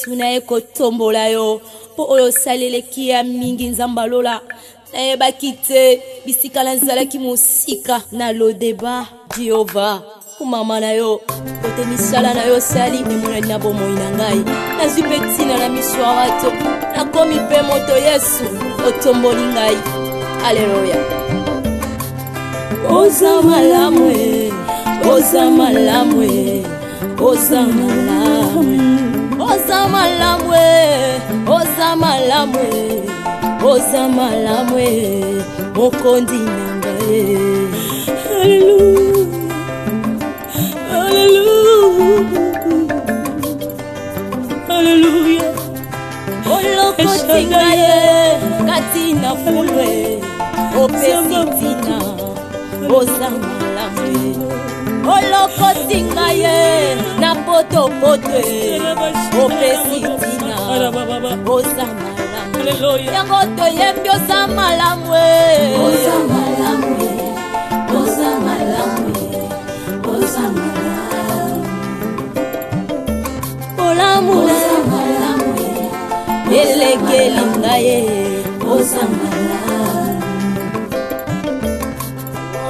Yesu na eko tombola yo po oyo salele kia mingi nzambalola na eba kite bisika na nzalaki musika na lodeba Jehova kumama na yo kote misala na yo sali emona na bomo inangai na zipetina na miswa wato na komi pe moto Yesu otomboli ngai Haleluya Oza malamwe Oza malamwe Oza malamwe Oza malamwe Oza malamwe Oza malamwe Mokondi nangaye Hallelujah Hallelujah Hallelujah Olokotingaye Katina fulwe Opesitina Oza malamwe Olokotingaye na poto potwe Opesitina Oza malamwe Yango toyembi Oza malamwe Oza malamwe Oza malamwe Oza malamwe Oza malamwe Elekeli ngaye Oza malamwe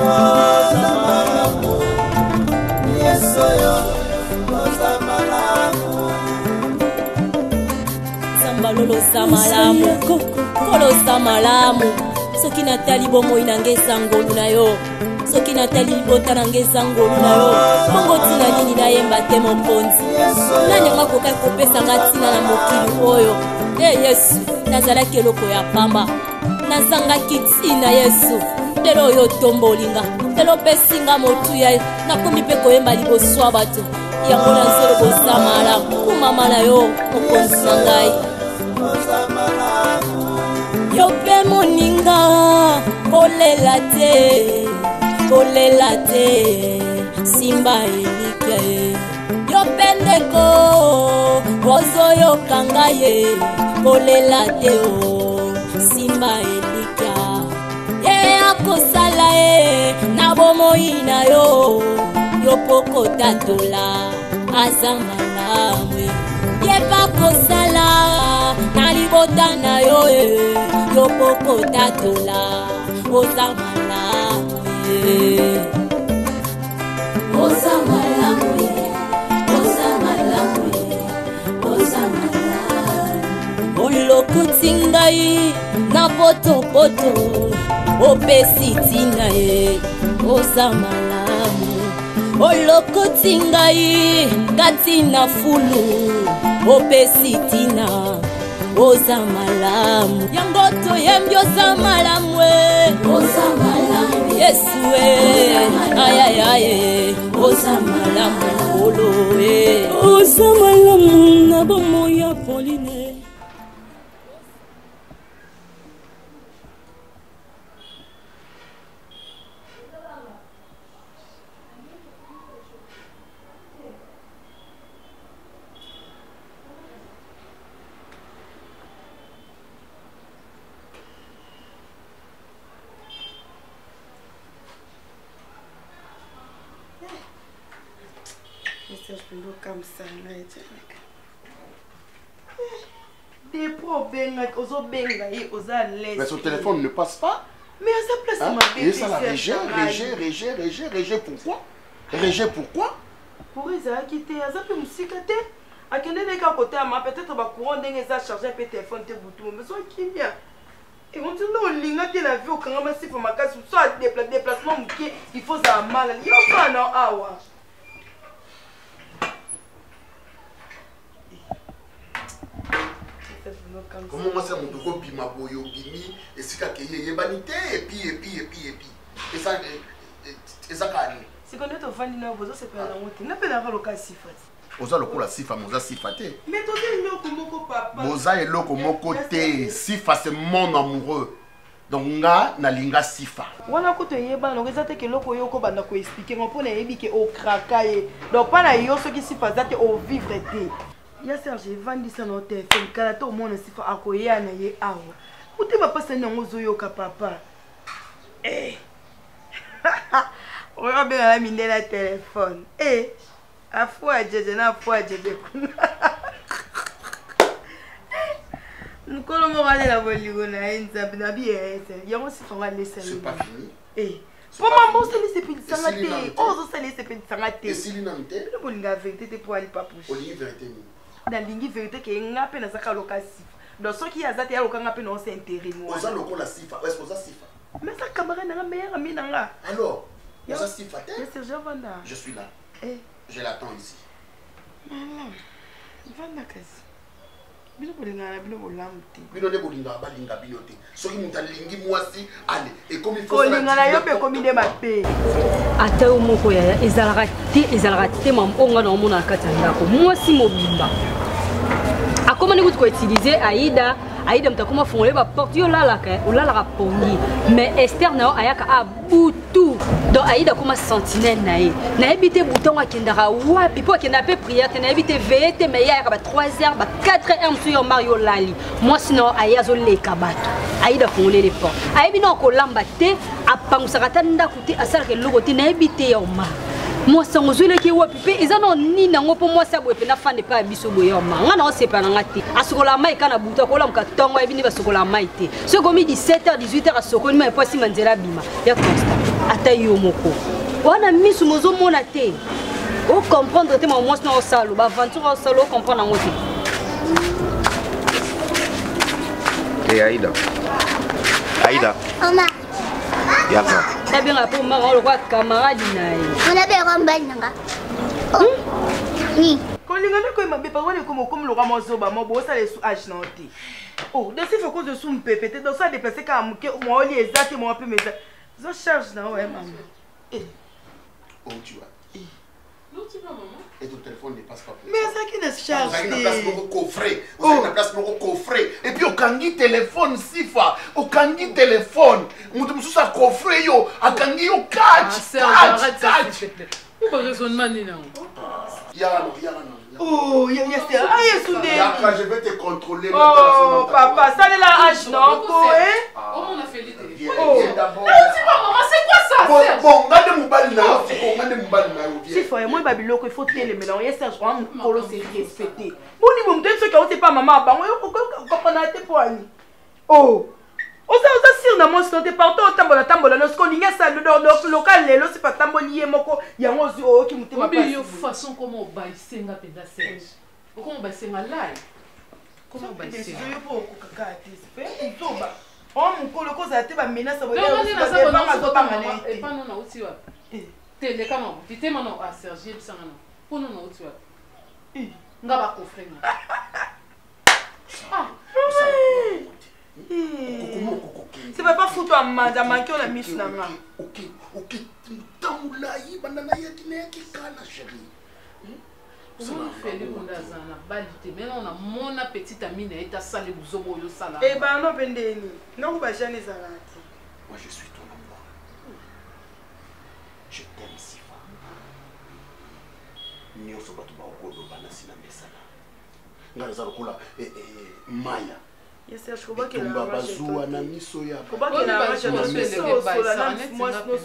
Oza malamwe Yesoyo Oza malamwe Sambalolo samalamu Kolo samalamu Soki natali bomo inangeza ngolu na yo Soki natali bota nangeza ngolu na yo Bongo tina nini na yemba te moponzi Nani nga koka kopesa nga tina na mokili oyo Yesu nazalaki eloko ya pamba Nazangaki tina Yesu Lelo oyo tombolinga Lelo pesinga motuya Nakomi pe koyemba liboswa bato Yango na nzelo bosamala Kumama na yo mokonzi na ngai Yo pe moninga Kolela te Simba elike Yo pendeko Bozo yo kangaye Kolela te o Simba elike Ye akosala Na bomo ina yo Yo poko tatola Aza malamwe Ye bakosala Na libota na yo Yo poko tatola Oza malamwe Oza malamwe Oza malamwe Oza malamwe Olokotingai Na poto poto Opesitina Oza malamwe Olokotingai Katina fulu Opesitina Oza malamwe Yango toyembi Oza malamwe Oza malamwe Yesu Ayayaye Oza malamwe Oloe Oza malamwe Na bomo ya Pauline Comme ça, des problèmes, mais son téléphone ne passe pas. Mais à sa place, ma bébé, ça la Régé, pourquoi? Régé, pourquoi? Pour ça, quitter, ça peut me cicater. À quel est le côté à ma peut-être ma couronne d'un chargé un téléphone, tes boutons, mais soit qui vient. Et on dit non, l'ingati la vie au camp, si pour ma casse, soit déplacement, il faut ça mal. Il n'y a pas non, ah ouais. Comment moi c'est mon tour puis ma boyo bimi et si ka keye banité et puis et ça kani si connaît to fandi na bozo c'est pas la honte na pe na ka loka sifati oza lokola sifa moza sifate mais to te nyoko moko papa moza eloko moko te sifa c'est mon amoureux donc nga na linga sifa wana ko to yeba no eza te ke loko yoko banda ko expliquer on pona yebi ke o krakaye donc pas na yo so ki sifa zate o vivre te. Ya Serge vandi ça no téléphone kala to mona sifa akoya na ye awa. Ute ba pasa na ngozo yoka papa. Oyo be la minde la téléphone. Afwa jeje na afwa jeje kuna. mokolo moko alela bolingo na ye nzambe na biese yango sifonga lesala c'est pas fini po mambo osali sepelisanga te oyo ozosala esepelisanga te esili nanu te bino bolinga vérité te po alipapushi olingi vérité nini nalingi vérité ke nga mpe nazaka loka sifa donc soki aza te alokanga mpe naose intérêt oza lokola sifa est-ce que oza sifa mais aza camarade nanga meilleur ami nanga alors oza sifa te Serge vanda je suis là je l'attends ici vanda kasi bino bolingana bino bolamu te bino nde bolingaka balinga bino te soki moto alingi mwasi ale ekomi kolingana yo mpe ekomi nde mabe ata yo moko yaya ezalaka te mama onga na omona na kati ya ndako mwasi mobimba akomani kuti koutilize aida moto akoma fongole baporte yo olalaka pongi mais Esther na yo ayaka abutu donc aida akoma sentinelle na ye nayebi te butango akendaka wapi mpo akenda mpe priere te nayebi te veye te mais ye ayaka ba 3h ba 4h mosu yo mari olali mwasi na yo aye azoleka bato aida fongolele porte ayebi na okolamba te apangusaka ta ndako te asalaka eloko te nayebi te ya omari mwasi yango ozweleki wapi mpe eza na nini yango mpo mwasi aboye mpe nafande mpe ya biso boye oma nga na osepa na nga te asokola mai ka na butu akolamuka ntongo ayebi nde basokola mai te soki omi 17h 18h asokoli mai mpo asima nzela abima ya constat ata yo moko wana misu mozomona te ocomprendre te ma mwasi na osalo baaventure osalo ocomprendre yango te Aïda Yaka tabenga mpo maka olokwa camarade na ye onabeka mbali nanga kolinga nde koyeba mpe pakwane komokomi loka mozoba mo bosala esu age na yo te desi fe cause esu mpepe te doso adeplace kaka moke mooli eza te moa mpe meza zo charge na yo mama où tu vas D'où tu vas, maman? Et ton téléphone ne passe pas pour mais ça qui ne charge pas. Vous avez une coffret. Vous avez une place pour coffret. Et puis au kangi téléphone sifa. Au kangi téléphone. Mon monsieur ça coffret yo. A kangi yo catch. Arrête ça. Pourquoi raisonnement ni non? Yara. oh yes ah yesunde Yara, je vais te contrôler. oh papa ça est la âge non ko Comment on a fait l'idée? Viens d'abord. Maman, c'est quoi ça? Bon, regardez mon bal là. Regardez mon bal là. si faut moi babiloko il faut télémélanger mais non yes je crois mon colo c'est respecté boni mon tête ce que c'est pas maman bango yo comprendre te poani oh oza sir na mosi te partout tambola no skolinga sa le local lelo c'est pas tamboli moko yango zi o ki mutema pas yo façon comment baisenga peda Serge comment baisenga live comment baisenga yo po kokaka te c'est ntoba oh mon colo koza te ba menace bo et pas non na uti wa tele kama tite mano a Serge bisanga no pour non na uti wa nga ba kofrenga c'est pas foutu à manda manqué on a mis na nga ok tamula yi banana ya dine ki kana chérie comment fait le monde azana balité mais on a mon petite amie na eta sale buzobo yo sala eh ben non pendeni non ba jane zalati moi je suis ton amour je t'aime si fort nyoso batu ba okodo bana sina mesana ngala za lokola maya yes je crois que la bazua na miso ya crois que la marche no sola na moi no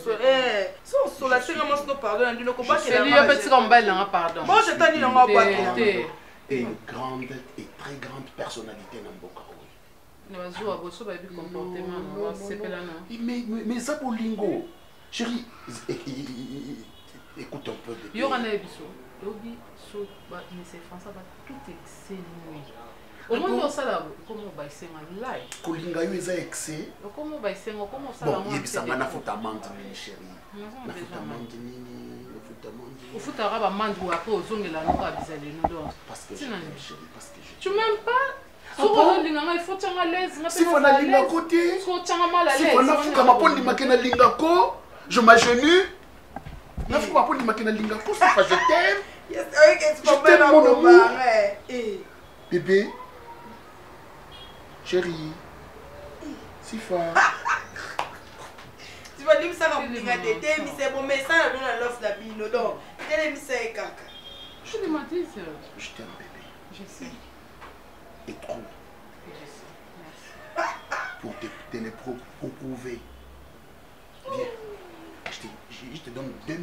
so so la singa moi no pardon ndino crois que la marche petit combat là pardon bon je t'ai dit non pas une grande et très grande personnalité na mboka oyo na bazua boso ba bi comportement na sepela na mais ça bolingo chérie écoute un peu de yo kana biso yobi so ba ni c'est français ba tout excellent au moins ça là comment on va essayer live kolinga yo eza excès comment on va essayer comment ça là bon yebisanga na futa mande ni chérie na futa mande nini au futa raba mande ou après ozongela no ka bizale no donc parce que chérie parce que tu m'aimes pas so linga il faut tanga l'aise na si fona linga côté so tanga mal à l'aise si fona fuka mapondi makena linga ko je m'agenue na fuka mapondi makena linga ko c'est pas je t'aime yes ok c'est pas bien mon amour bébé chérie, Sifa. Tu vas dire ça comme tu as été, mais c'est bon, mais ça, on a l'offre d'abino, donc, tu as mis ça et caca. Je te demande, je t'aime, bébé. Je sais. Et trop. Je sais, merci. Pour te prouver. Viens. Je te donne $2000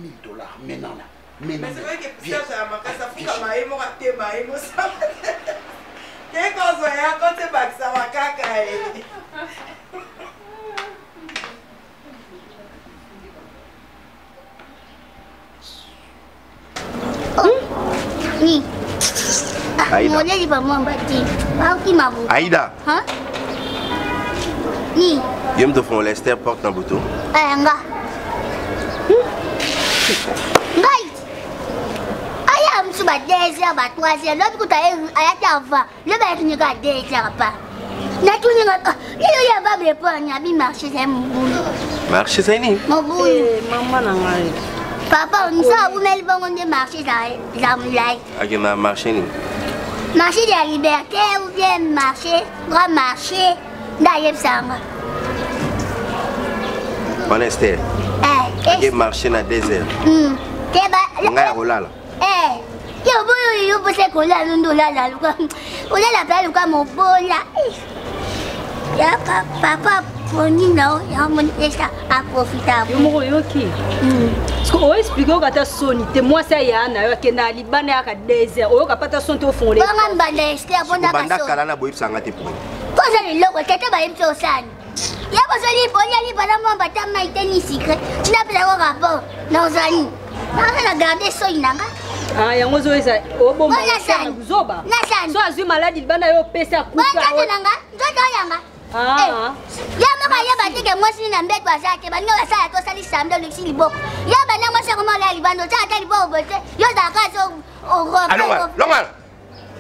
maintenant là. Mais c'est vrai que ça, ça m'a cassé à foutre à ma émo, à tes ma émo, ça. Qu'est-ce qu'on soit là quand tu vas ça va caca. Oui. Aïda. Aïda. Hein? Oui. Je me fais Lester porte un bouton. Nga. Ngai. Aya msu ba 2h ba 3h. L'autre coup aya t'ava. Le ba tu n'as 2h pas. Na tu n'as il y a pas de point na bi marché c'est mon boulot. Marché c'est ni. Mon boulot. Maman nangai. Papa, on sait où met le bon de marché dans l'ai. Ok, ma marché ni. Marché de la liberté ou bien marché, grand marché, d'ailleurs ça. On Esther. Ok, marché na désert. Ngai rola là. Yo boyo yo pose kola ndo la la luka. Ola la pla luka mo bola. Ya papa poni na ya mon esta a profitable. Yo moko yo ki. Parce que on explique que ta sonité moi ça ya na yo ke na libana ya ka désert. O ka pata son to fond les. Banga mbanda Esther bonda ka so. Banda kala na boyi sanga te pour. Poza le logo tete ba imso sana. Ya bozo li boya li bana mo bata mai teni secret. Tu n'as pas de rapport dans zani. Na garder so inanga. Ah, yango zo esa o bomba na kuzoba. So azui maladi libana yo pesa kufa. Banga nanga, ndoto yanga. Ah. Ya mama ya batike mwasi na mbetwa zake bani wa sala to sali samdo lexi liboko. Ya bana mwasi ko mala libando ta ta liboko bote. Yo da ka so o ro. Longal.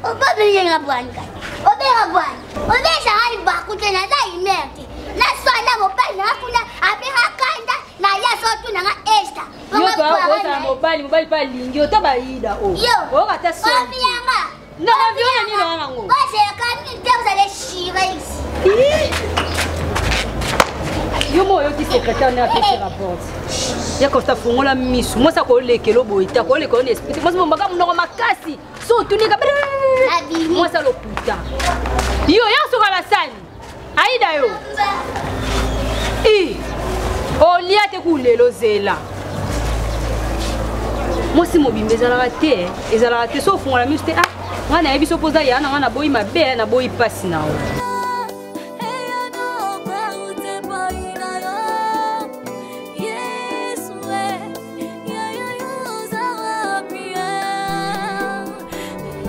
O ba bi yenga bwanka. O be ga bwan. O be sa hali ba ku tena da imerti. Na so na mo pa na kuna abi ha kanda na ya so tu na esta. Yo ba o ta mobile pa lingi o ta ba ida o. O ka ta so. O bi yanga. No avion ni no nango. Ba se ka ni te vous allez chirer ici. Yo mo yo ki secrétaire na pe rapport. Ya ko ta fungola misu. Mo sa ko lekelo boita ko lekelo ni explique. Mo mbaka mnoko makasi. So tu ni ka. Mo sa lo puta. Yo ya so ka la sali. Aïda yo. Olia te kulelo zela. Moi si mobimbe ezalaka te, ezalaka te so fungola misu te nga na yebi so poza ya na nga na boyi mabe na boyi pasi na o.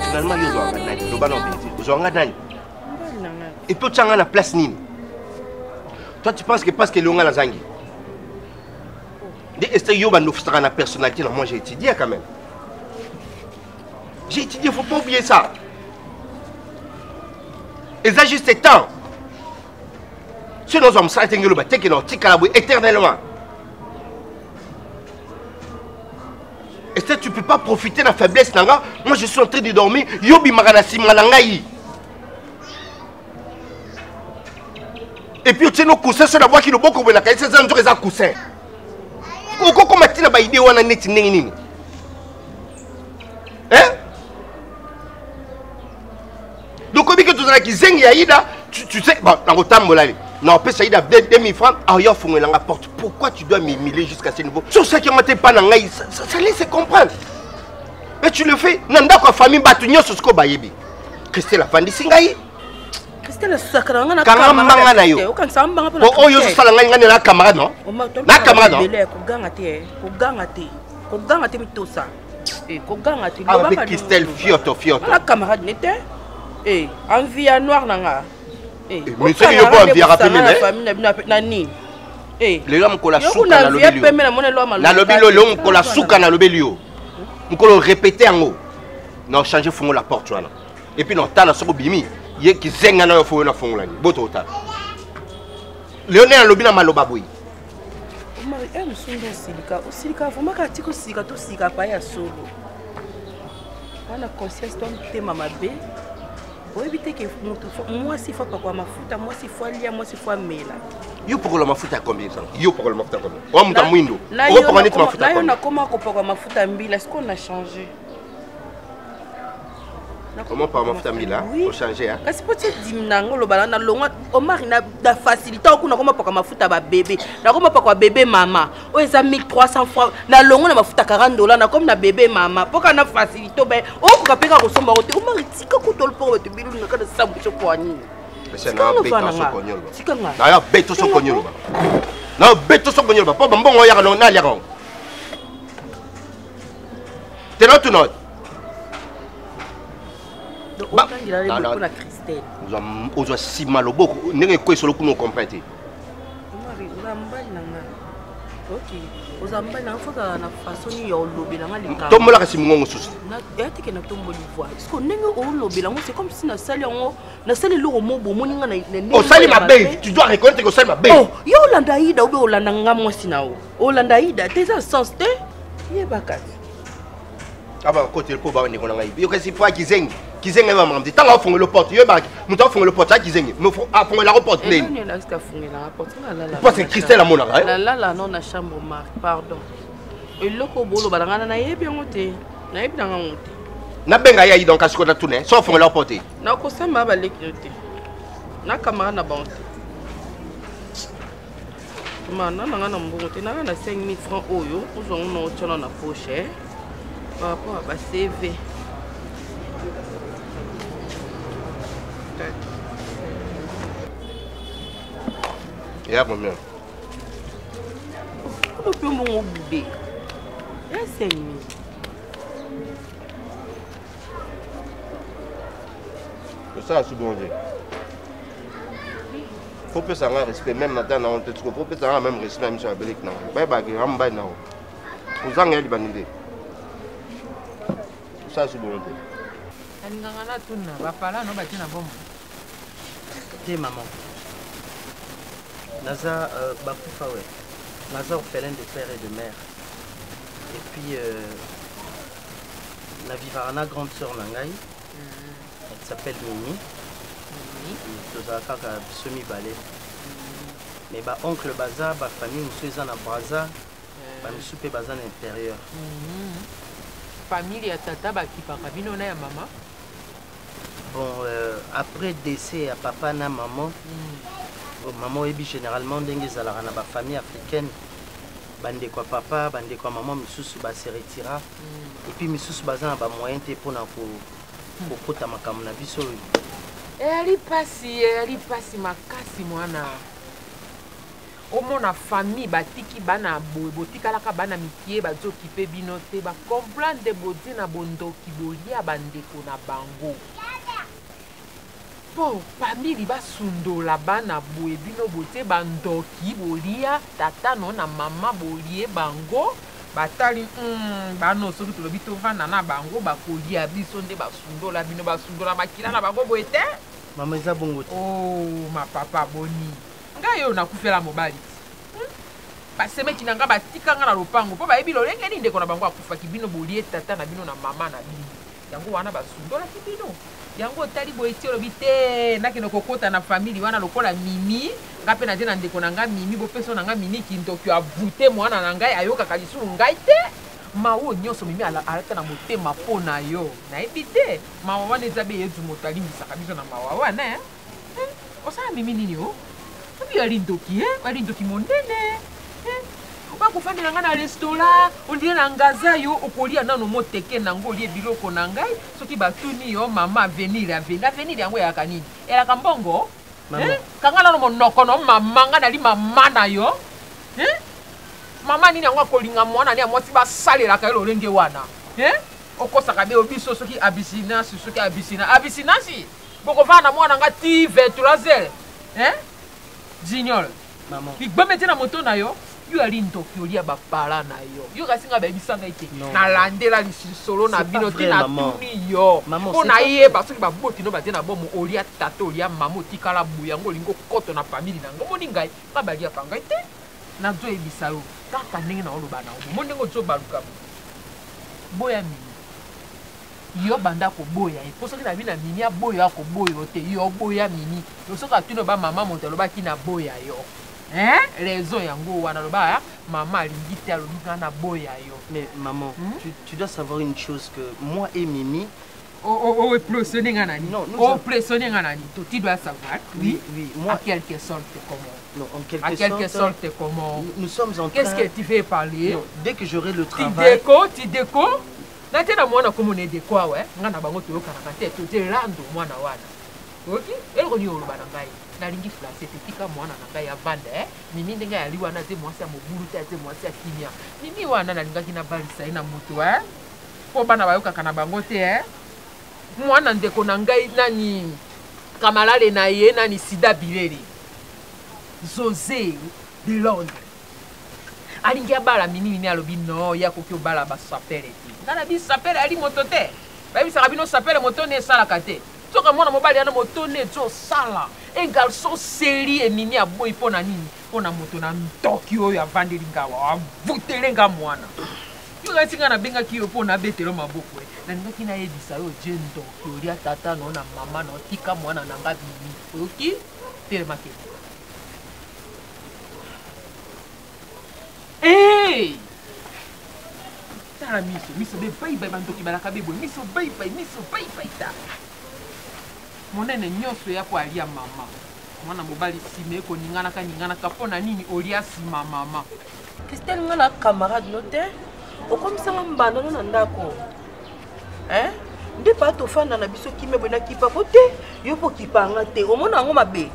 Finalement yo zo nga nani, lo ba no beti. Zo nga nani. Et puis tu as la place nini. Toi tu penses que parce que l'on a la zangi. Est-ce que yo ba no fstara na personnalité moi j'ai étudié quand même. J'ai étudié, faut pas oublier ça. Et ça juste temps. Si nous sommes ça t'engelo ba teke no tikala éternellement. Est-ce que tu peux pas profiter de la faiblesse nanga? Moi je suis en train de dormir, yo bi magana simala ngai. Et puis tu sais nos coussins sur la voie qui le beaucoup de la caisse c'est un jour les coussins. Pourquoi comme tu n'as pas idée on a net nini? Hein? Donc comme que tu as qui zengi Aïda, tu sais bon dans autant molali. Non, peut ça Aïda 2000 francs, ah yo faut me la porte. Pourquoi tu dois m'humilier jusqu'à ce niveau? Sur ça qui m'a pas dans ngai, ça laisse comprendre. Mais tu le fais, nanda ko famille batunyo sur ce ko bayebi. Christelle la fandi singai. Christelle sakara ngana camarade na yo. Oh yo sala ngani na camarade non? Na camarade non? Ko ganga te mitosa. Ko ganga te. Avec Christelle fioto. Na camarade n'était. Envie noir nanga. Mais c'est yo pas envie rappeler mais. Na ni. Le homme ko la souka na lobelio. Na lobelio le homme ko la souka na lobelio. Mukolo répéter en haut. Non changer fongo la porte là. Et puis non tala soko bimi. Ye ki zenga na yo fo na fongo là. Boto ota. Léonel lobina maloba boy. Mari musundo silika vraiment ka tiko sika to sika pa ya solo. Wana conscience to te mama be. Bo éviter que moi si faut pas quoi mafuta, moi si faut lia, moi si faut mela. Yo pour le mafuta combien ça? Yo pour le mafuta combien? O muta mwindo. O pour neti mafuta combien? Là on a comment ko pour mafuta mbila, est-ce qu'on a changé? Comment par ma famille là? Faut changer hein. Kasi po tse dimnango lo bala na longa Omar na da facilité okuna koma paka mafuta ba bébé. Na koma paka bébé mama. O eza 1300 francs. Na longo na mafuta $40 na comme na bébé mama. Poka na facilité ben o ko peka ko somba ko te Omar tika ko tol po te bilu na kada sabu so ko ani. C'est na beto so konyolo. Tika nga. Na beto so konyolo ba. Na beto so konyolo ba. Po mbongo ya no na liako. T'es là tout note. Ozo si mal au beaucoup n'est que sur le coup non complété. Tombe là si mon souci. C'est comme si na sali na sali lo mo bo moninga na. Oh sali ma belle, tu dois reconnaître que sali ma belle. Oh, yo Olanda ida ou Olanda nga mo sinao. Olanda ida tes sens te. Yebakati. Ah bah côté le pauvre on est qu'on a eu. Yo que c'est pas Kizenga va m'amener. Tant qu'on fait le porte, yo bag. Nous t'en fait le porte à Kizenga. Me faut à fond la reporte plein. Non là c'est fongé la reporte là là. Parce que Christelle a mon arrêt. Là non na chambre Marc, pardon. Et loko bolo balanga na yebi ngote. Na yebi nga ngote. Na benga ya yi donc asko na tourner. Sauf fond la porte. Na ko samba ba lekiote. Na kamera na banque. Mana na ngana mbongote na na 5000 francs oyo, ozo no tshona na poche. Par rapport à CV. Il y a combien? On peut mon bébé. Il y a 5 000. Ça, c'est bon. Faut que ça ait respect, même maintenant, on te trouve. Faut que ça ait même respect, même sur la Belgique. Bye bye, on va y aller. Vous en avez une idée. Ça, c'est bon. Maman. Naza Bakufa, ouais. Naza orphelin de père et de mère. Et puis, la Vivarana, grande sœur Nangai, elle s'appelle Mimi. Tozaka semi-balai. Mais bah, oncle Baza, bah, famille, nous sommes en Braza, bah, nous sommes Baza à l'intérieur. Famille, tata, bah, qui parle bien, on a maman. Bon, après décès à papa et maman, maman est généralement dans la famille africaine. Bande quoi papa, bande quoi maman, misusu ba se retira. Et puis misusu bazan ba moyen te pour na pour kota makamu na biso. Elle passe makasi mwana. Omona famille batiki bana botika laka bana mikie bazo kipe binote ba comprendre boti na bondoki bolia bandeko na bango. Bon, famille ba sundola bana boye bino bote bandoki bolia tata no na mama bolie bango batali bano soki to lobito vana na bango bakolia biso nde basundola bino basundola makila na bango boete. Mama eza bongo. Oh, ma papa boni. Ngai yo nakufela mobali. Baseme kinanga batika nga na lopango po bayebi lolenge ni ndeko na bango akufa kibino bolie tata na bino na mama na bino. Yango wana basundola kibino. Yango tali boeti olobite nakino kokota na famille wana lokola Mimi ngape na tena ndeko na nga Mimi bo peso na nga Mimi kindoki abute mwana na ngai ayoka kalisu ngai te. Mawo nyoso Mimi alata na motema pona yo. Na ebite mawa wana ezabe yezu motali misaka biso na mawa wana osala Mimi nini yo? Obi alindoki alindoki monene. Bakufandi na nga na restaurant olie na ngaza yo okolia nano moteke nango olie biloko na ngai soki batuni yo mama venir yango ya kanini elaka mbongo kanga nano monoko no mama nga nali mama na yo mama nini yango akolinga mwana ni amwasi basalelaka yo lolenge wana okosaka be obiso soki abisinasi bokovana na mwana nga ti 23h junior maman bigbamete na moto na yo yo ali ndoki olia bapala na yo yo kasi nga bayebisanga ete nalandela lisolo na bino te na tuni yo mpo nayeba soki baboti no batie na bomo olia tata olia mama otikala buya yango olingi okoto na famili na ngo moni ngai nga baliaka ngai te nazoyebisa yo kaka ndenge na oloba na omo ndenge ozobaluka boya Mimi yo banda koboya po soki na bina Mimi aboya koboya te yo boya Mimi yo soki atuni ba mama moto alobaki na boya yo raison yango wana loba maman alingi te alobi na boya yo. Mais maman, tu dois savoir une chose que moi et Mimi Oh, pressionner nani. Non, oh, pressionner nani. Tu dois savoir. Oui, moi. À quelque sorte, comment? Non, en à quelque sorte, comment? Nous sommes en train... Qu'est-ce que tu veux parler? Non, dès que j'aurai le travail... Tu déco? Natena mwana comme on est de quoi, ouais? Ngana bango to yoka te to te rando mwana wana. Ok? Eloko ni oloba na ngai. Na lingi place te tika mwana na ngai ya banda, Mimi ndenga ya liwa na te mwasi ya mobulu te mwasi ya kimia. Mimi wana na lingaki na balisa ina mutu, Po bana bayoka kana bango te, Mwana ndeko na ngai nani kamalale na ye nani Sida Bileli. José de Londres. Alingi abala mini alobi no ya koki obala ba sapele. Ngana bi sapele ali moto te. Ba bi sarabino sapele moto ne sala kate. Soka mwana mobali ana moto ne zo sala. Un garçon sérieux et mini aboy pona nini? Pona moto na ntoki oyo avandeli ngawa. Avutele nga mwana. Yo ga tinga na benga ki yo pona betelo maboko. Na ngoki na yebisa yo jendo. Yoria tata no na mama no tika mwana na nga bimi. Oki? Telema ke. Hey! Tala miso be bai bantoki balaka bebo, miso bai ta. Monene nyoso ya po alia mama. Mwana mobali sime ko ningana ka pona nini olia sima mama. Christelle ngana camarade note. Okomisanga mbanda no na ndako. Nde pa to fanda na biso kimebo na kipa pote, yo po kipanga te. Omona ngo mabe.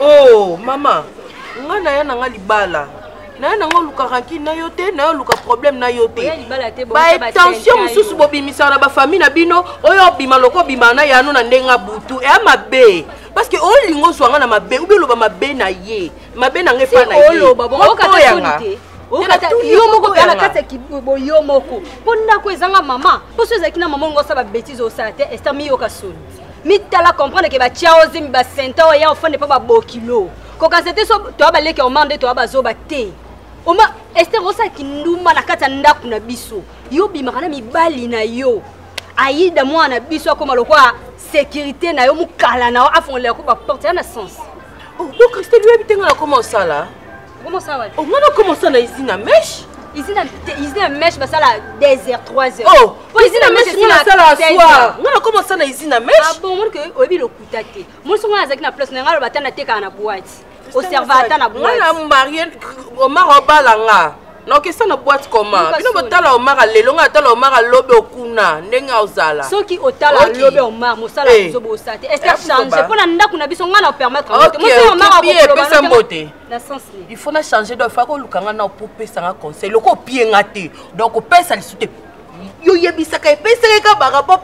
Oh, mama. Ngana ya na libala. Na nga luka ranki na yo te, na yo luka problème na yo te. Ba attention mususu bobimisa na ba famille na bino, oyo bima loko bima na yano na ndenga butu. E mabe. Parce que o lingo swanga na mabe, ubi loba mabe na ye. Mabe na ngepa na ye. O loba bo ka yanga. O kata yo moko kana kata kibo yo moko. Ponna ko ezanga mama. Poso ezakina mama ngo sa ba bêtise au sa te, estami yo ka soni. Mitala comprendre que ba chiaozi mi ba senta o ya ofane pa ba bokilo. Ko ka c'était so to ba leke o mande to ba zo ba te. Oma Esther Rosa kinduma na kata ndaku na biso. Yo bimakana mibali na yo. Aïda mwana biso akoma lokwa sécurité na yo mukala na afongole ko ba porte na sens. Oh, donc Christelle lui habite na comment ça là? Comment ça va? Oh, on a commencé na ici na mèche. Ici na mèche ba sala 2h 3h. Oh, ici na mèche na sala soir. On a commencé na ici na mèche. Ah bon, mon que obi lokutate. Mon songa azaki na place na ngalo batana teka na boîte. Observateur na boîte. On a marié au Marobalanga. Non, que ça na boîte comment? Bino botala au Mara lelonga tala au Mara lobe okuna ndenga ozala. Soki otala lobe au Mara mosala zobo sate. Est-ce que changer pour na ndaku na biso ngana permettre moto. Moi c'est au Mara ko mbote. La sens ni. Il faut na changer de fois ko lukanga na pour pesa nga conseil. Loko pied ngate. Donc pesa li soute. Yo yebisaka epesaka ba rapport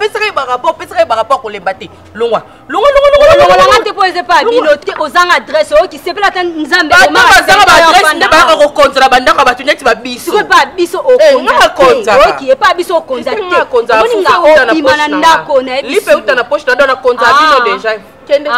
ko le baté. Longwa ngate po eze pa binote ozanga adresse o ki sepela tan nzambe o mara zanga ba adresse ne ba ko kontra bandaka ba tuneti ba biso. Ko pa biso o kontra. O ki e pa biso o kontra. Moni nga o imana ndako na ebiso. Lipe uta na poche na kontra bino déjà. Kende.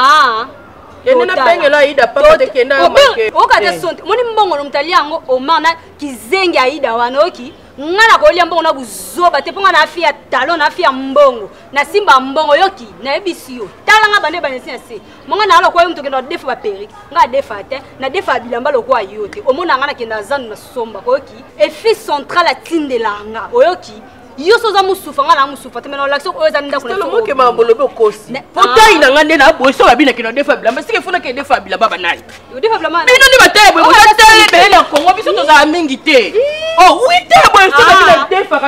Yene na pengela Aïda papa te kenda ya marke. O ka te sonte. Moni mbongo no mtali yango o mana kizengi Aïda wana oki. Ngana ko lia mbongo na buzoba te ponga na afia talon na afia mbongo na simba mbongo yoki na ebisio talanga bande banesi ase monga na aloko mto kendo defa ba perik nga defa te na defa bilamba lokwa yote omona ngana kenda zanu na somba koki e fils central a tinde langa oyoki yo soza musufa ngana musufa te mena lakso oza nda kuna telo moke mambolobe kosi potai na ngande na boy so babina kendo defa bilamba sike funa ke defa bilamba banai yo defa bilamba bino ni bataye boy bataye bele kongo biso to za mingi te. Oh, oui, t'es bon,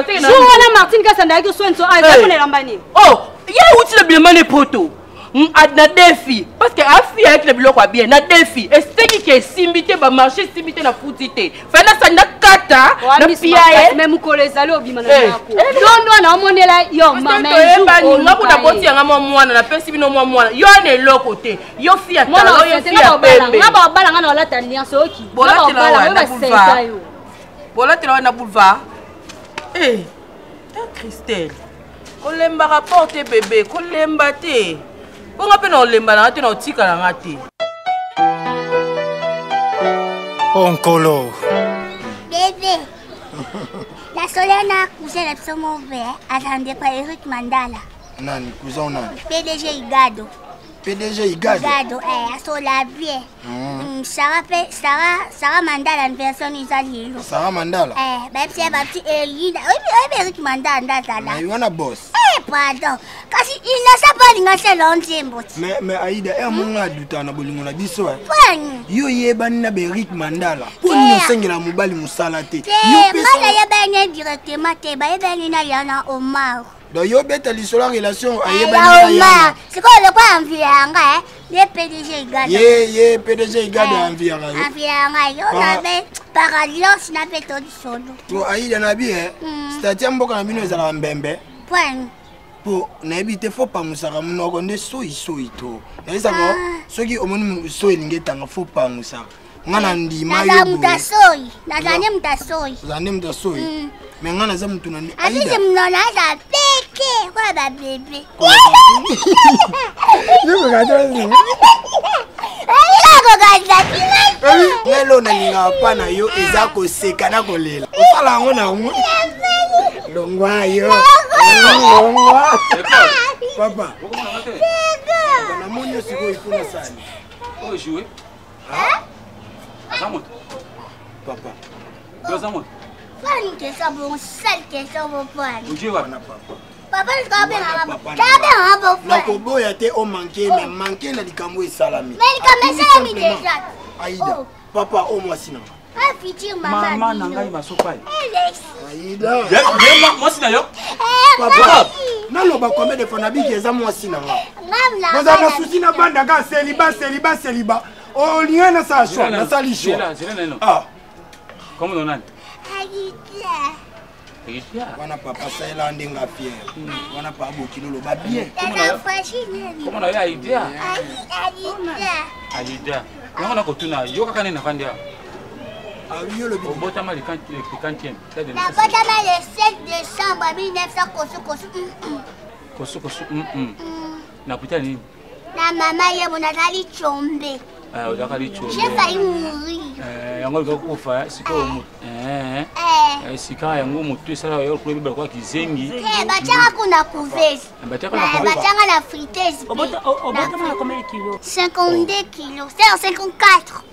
c'est na Martin Kasanda qui soigne son aïe, lambani. Oh, il y a aussi le bilan de poto. Na défi parce que afia avec le biloko bien na défi et c'est qui est simbité ba marché simbité na foutité fait na ça na kata na piaye même ko les aller obimana nako non na monela yo mama yo na ko na boti nga mwana na pesi bino mwana yo ne lokote yo fia talo yo fia pembe na ba bala nga na la alliance oki bola tela na boulevard Christelle kolemba rapporte bébé kolemba te bonga pe na olemba na te na otika na ngate onkolo bébé la solena cousin la pso mauvais attendez pas Eric Mandala nani cousin nani PDG Igado Igado asola bien Sarah Mandala une personne isalilo Sarah Mandala ba psi ba psi Elida Eric Mandala ndazala na yona boss pardon. Kasi il ne sait pas linga c'est l'onzembo. Mais Aïda, mon a douta na bolingo na biso. Point. Yo yebani na Berik Mandala. Poni no sengela mobali musala te. Yo pesa ya bene directement te ba yebani na yana Omar. Donc yo beta lisola relation ayebani na yana. C'est quoi le quoi envianga Le PDG Igada. Ye PDG Igada envianga. Envianga yo na be parallos na be to solo. To Aïda na bi c'est-à-dire mboka na bino ezala mbembe. Point. Po na ebite faut pas musaka munoko nde soyi to. Yesa ko soki omoni soyi lingetanga faut pas musaka. Ngana ndima yo. Na mutasoyi. Na zane mutasoyi. Zane mutasoyi. Mais ngana za mtu nani? Aïda. Asi mnona za peke kwa ba bébé. Yo regarde. Lelo na ninga pana yo eza ko seka na kolela. Osala ngo na ngo. Longwa yo. Longwa. Papa. Na monyo siko ifuna sana. Oh jouer. Hein? Zamot. Papa. Yo Zamot. Fani que ça bon sale que ça bon point. Oje wa na papa. Papa le cabé na bon. Na ko boya te o manquer mais manquer na likambo esalami. Mais likambo esalami déjà. Aïda. Papa o moi sinon. Ah futur maman. Maman na ngai masopai. Aïda. Moi sinon yo. Papa. Naloba combien de fois na biki eza moi sinon. Ngam la. Vous avez souci na banda ga célibat. Oh lien na sa choix, na sa licho. Ah. Comment on a? Aïda. Wana papa ça ela ndenga fier. Wana pa bokino lo ba bien. Comment on a Aïda? Aïda. Yango na kotuna yo kaka nena fandia. Ah oui yo le bi. Obotama le 40e. Na botama le 7 décembre 1900 kosu. Na puta ni. Na mama ye monatali chombe. Ah odakali chombe. J'ai failli mourir. Yango ko kufa siko sika yango mutu esala yo ko biba kwa kizengi. Batanga kuna kuvesi. Batanga la friteuse. Obotama combien de kilos? 52 kilos. C'est 54.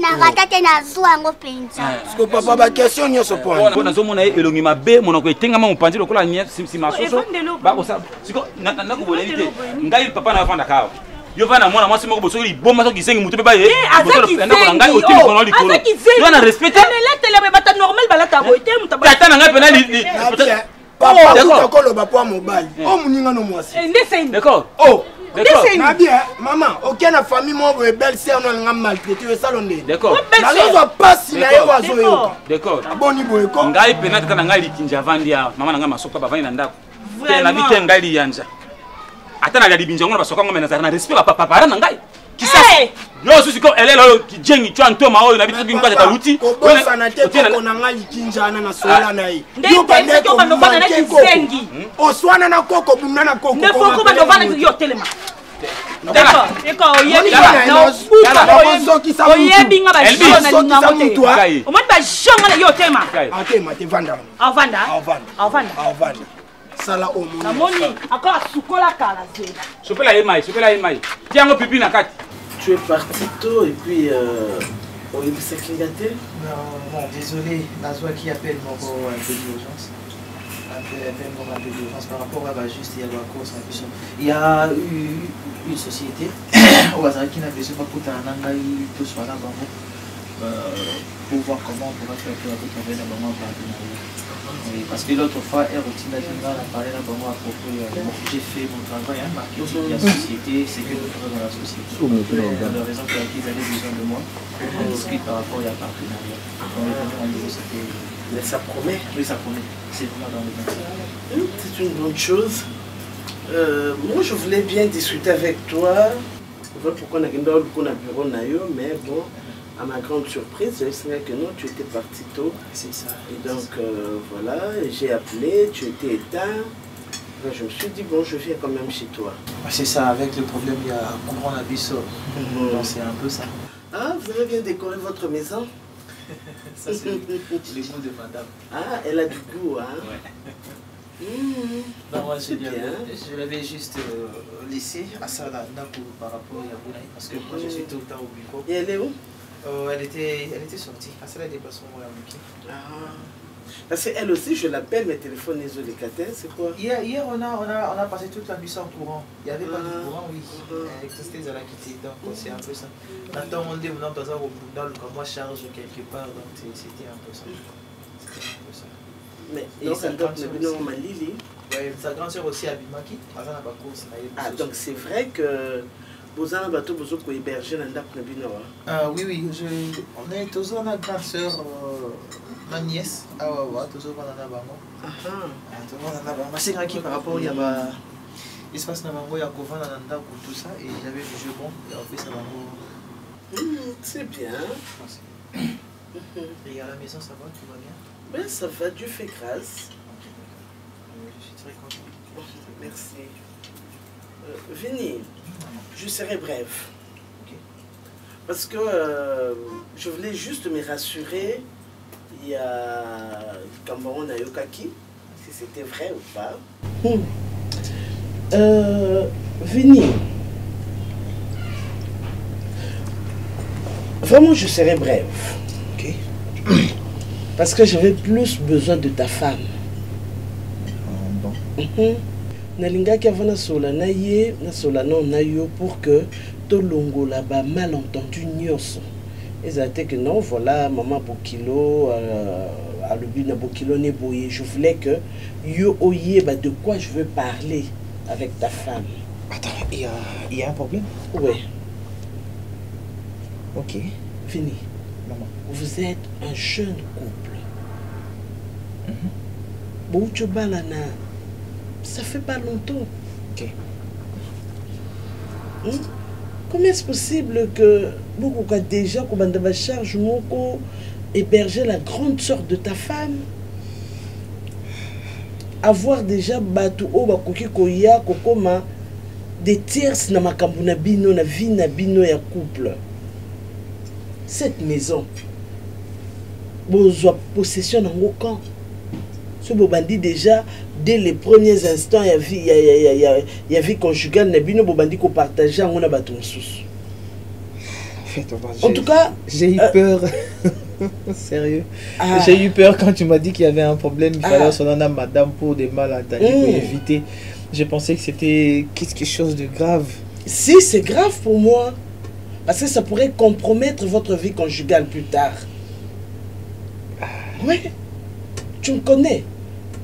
Na ratate na zuango penza. Siko papa ba question nyoso point. Bona zo mona elongi mabe mona ko etengama mupanzi lokola nya si masoso. Ba ko sa siko na ko boleli te. Ngai papa na vanda kawa. Yo vana mwana mwasi moko boso liboma so kisengi mutu pe ba ye. Enda ko ngai otimi ko no likolo. Yo na respecte. La télé bata normal balata ko ete muta ba. Tata na ngai pena li. Papa ko ko lo ba po mobile. O muninga no mwasi. D'accord. Oh. D'accord. Na bien, maman, aucune famille mo belle sœur no nga maltraité ça londe. D'accord. Na zo passe na yo azo yo. D'accord. Aboni boye ko. Ngai pena tata na ngai likinja vandia. Mama na ngai masoka ba vani na ndako. Tena bike ngai li yanja. Atana ya libinja ngona basoka ngomena za na respect papa para na ngai. Kisa. Yo susi ko elelo ki jengi twa ntoma oyo na bitu ngwa ta luti. Obosa na te ko na ngai likinja na sola na yi. Yo bande ko bana na kisengi. Oswana na koko bumna na koko. Ne faut ko bana bana yo telema. D'accord. Eko oyebi nga ba jona ninga mote. O mot ba jona na yo tema. Atema te vanda. Avanda. Sala o moni. Na moni akora sukola kala zela. Sopela yemai. Tiango pipi na kati. Tu es parti tôt et puis au lycée gâté. Non, désolé, Nazwa qui appelle mon un peu d'urgence. Un peu d'urgence par rapport à juste il y a la course. Il y a eu une société au hasard qui n'a besoin pas pour un angle tout soit là pour voir comment on pourra faire pour travailler dans le partenariat. Oui, parce que l'autre fois, elle routine a parlé à propos j'ai fait mon travail, marketing de la société, c'est que je travaille dans la société. La raison pour laquelle ils avaient besoin de moi, on discute par rapport à la partenariat. Mais ça promet. Oui, ça promet. C'est vraiment dans le temps. C'est une bonne chose. Moi, je voulais bien discuter avec toi. Pourquoi on a un bureau, mais bon. À ma grande surprise, je savais que non, tu étais parti tôt. C'est ça. Et donc, voilà, j'ai appelé, tu étais éteint. Je me suis dit, bon, je viens quand même chez toi. C'est ça, avec le problème, il y a un courant abyssal. Donc, c'est un peu ça. Ah, vous avez bien décoré votre maison? Ça, c'est le goût de madame. Ah, elle a du goût, hein? Ouais. Non, moi, je l'avais juste laissé à Salah par rapport à Yaboulaye. Parce que moi, je suis tout le temps au bureau. Et elle est où? Elle était sortie. À Salah, des passants, à Mouki. Ah. Parce qu'elle aussi, je l'appelle, mes téléphones les Zolikaten, c'est quoi? Hier, on a passé toute la nuit sans courant. Il n'y avait pas de courant, oui. L'électricité, ils allaient quitter. Donc, c'est un peu ça. Maintenant, on dit, on a besoin de moi charge quelque part. Donc, c'était un peu ça. Mais, et sa grande sœur aussi à Bimaki. Ah, donc c'est vrai que vous avez un bateau pour héberger dans le Nabino. Oui, oui. On est toujours ma grande sœur, ma nièce. Ah, ouais, toujours dans la bango. Ah, c'est vrai par rapport il y a l'espace Nabango, il y a Kovan, Nanda, tout ça. Et j'avais du jeu bon. Et en fait, Nabango. C'est bien. Et à la maison, ça va, tout va bien? Ben, ça va, Dieu fait grâce. Je suis très content. Merci. Vini, je serai bref. Okay. Parce que je voulais juste me rassurer. Il y a Cameroun à Yokaki, si c'était vrai ou pas. Vini. Vraiment, je serai bref. Ok. Parce que j'avais plus besoin de ta femme. Bon. Nalinga qui avait na sola na ye na sola non na yo pour que to longo là-bas malentendu nyonso. Exactement que non voilà maman Bokilo à le but na Bokilo ne boye. Je voulais que yo oye bah de quoi je veux parler avec ta femme. Attends, il y a un problème? Oui. Ok. Fini. Maman. Vous êtes un jeune couple. Boucho balana. Ça fait pas longtemps. Ok. Comment est-ce possible que beaucoup déjà qu'on va charge moko héberger la grande sœur de ta femme, avoir déjà batu o bakoki koya kokoma des tierces na makambo na bino na vie na bino ya couple. Cette maison bozwa possession nango quand ce bobandi déjà dès les premiers instants il y a vie conjugale na bino bobandi ko partager ngona bato mosusu. En tout cas, j'ai eu peur. Sérieux. J'ai eu peur quand tu m'as dit qu'il y avait un problème, il fallait s'en aller à madame pour des malentendus pour éviter. Je pensais que c'était quelque chose de grave. Si, c'est grave pour moi. Parce que ça pourrait compromettre votre vie conjugale plus tard. Oui, tu me connais.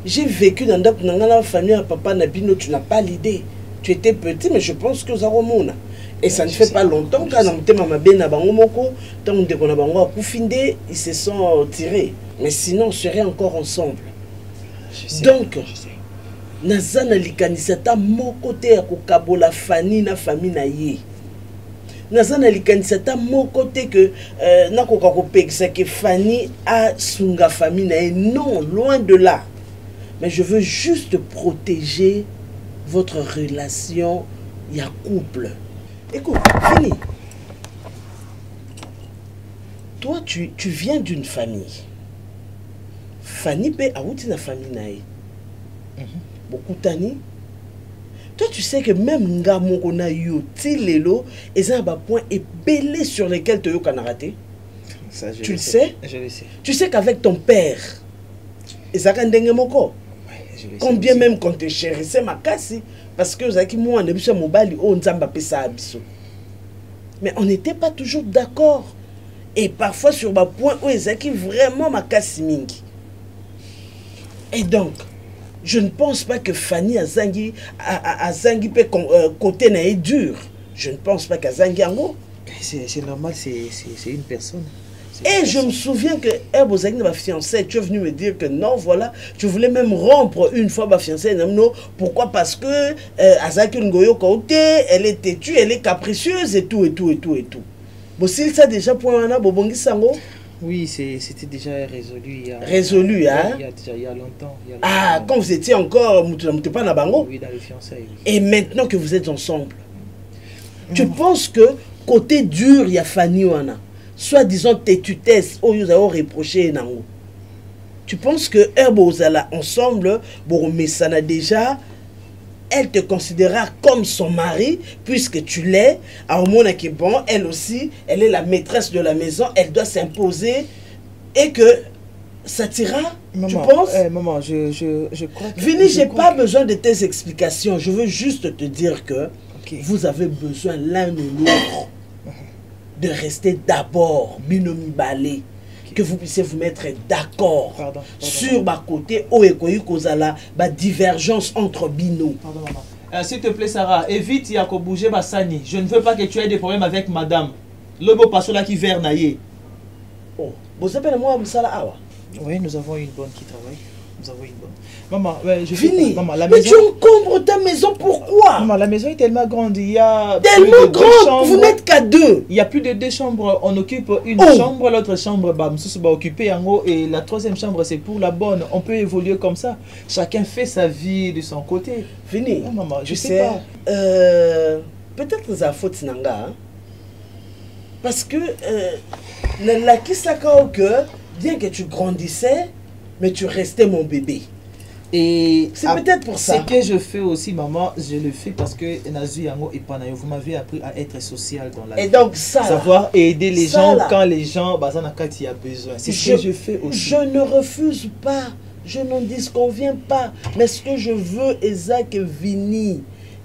J'ai vécu dans la famille à papa Nabino, tu n'as pas l'idée. Tu étais petit, mais je pense que ça remonte. Et ça ne fait pas longtemps quand ils se sont tirés. Mais sinon, on serait encore ensemble. Donc, Nazana likanisata mon côté à Kokabola Fanny na famille na ye. Nazana likanisata mon côté que na kokakopekisa que Fanny a sunga famille na ye. Non, loin de là. Mais je veux juste protéger votre relation ya couple. Écoute, Fini. Toi, tu viens d'une famille. Fanny pe a outi na famille nae. Beaucoup tani. Toi, tu sais que même nga moko na yo ti lelo, et un point est belé sur lesquels tu as raté. Ça, tu le sais? Je le sais. Tu sais qu'avec ton père, et ça kandenge moko. Combien même quand tu chérissais ma casse, parce que moi, mais on n'était pas toujours d'accord. Et parfois sur ma point où Ezaki vraiment ma casse mingi. Et donc, je ne pense pas que Fanny Azangi peut côté n'est dur. Je ne pense pas qu'Azangi en c'est normal, c'est une personne. Et je me souviens que ma fiancée, tu es venu me dire que non, voilà, tu voulais même rompre une fois ma fiancée. Non, pourquoi? Parce que Azaki Ngoyo Kote, elle est têtue, elle est capricieuse et tout, et tout, et tout, et tout. Bon, s'il ça déjà point là, Bobongi Sango? Oui, c'était déjà résolu. Résolu, hein? Il y a longtemps. Quand vous étiez encore, pas na bango? Oui, dans les fiançailles. Oui. Et maintenant que vous êtes ensemble, tu penses que côté dur, il y a Fanny Wana? Soit disant têtutesse, ou vous avez reproché nango. Tu penses que Herbozala ensemble, bon, mais ça n'a déjà, elle te considérera comme son mari, puisque tu l'es. Alors, mon qui bon, elle aussi, elle est la maîtresse de la maison, elle doit s'imposer, et que Ça t'ira? Maman, tu penses? Maman, je crois que... Vini, j'ai pas besoin de tes explications. Je veux juste te dire que vous avez besoin l'un ou l'autre de rester d'abord binomi balé. Que vous puissiez vous mettre d'accord sur ma côté où ma divergence entre bino. Pardon, maman. S'il te plaît, Sarah, évite Yako bouger Bassani. Je ne veux pas que tu aies des problèmes avec madame. Lobo passo là qui vernaillé. Oh, vous appelez moi Msala Awa? Oui, nous avons une bonne qui travaille. Nous avons une bonne. Maman, ouais, je finis. Maman, la mais maison... tu encombres ta maison, pourquoi? Maman, la maison est tellement grande. Il y a tellement grande, vous n'êtes qu'à 2. Il y a plus de 2 chambres. On occupe une chambre, l'autre chambre, bah, occupée en haut. Et la 3e chambre, c'est pour la bonne. On peut évoluer comme ça. Chacun fait sa vie de son côté. Fini. Oh, maman, je sais pas. Peut-être que ça faute Nanga. Hein? Parce que la Kisaka au cœur, bien que tu grandissais, mais tu restais mon bébé. Et c'est peut-être pour ça. Ce que je fais aussi, maman, je le fais parce que Nazu Yango et Panayo, vous m'avez appris à être social dans la vie. Et donc ça, savoir aider les ça, gens là, quand les gens, bah, il y a besoin. C'est ce que je fais aussi. Je ne refuse pas, je n'en disconviens pas. Mais ce que je veux, Isaac Vini,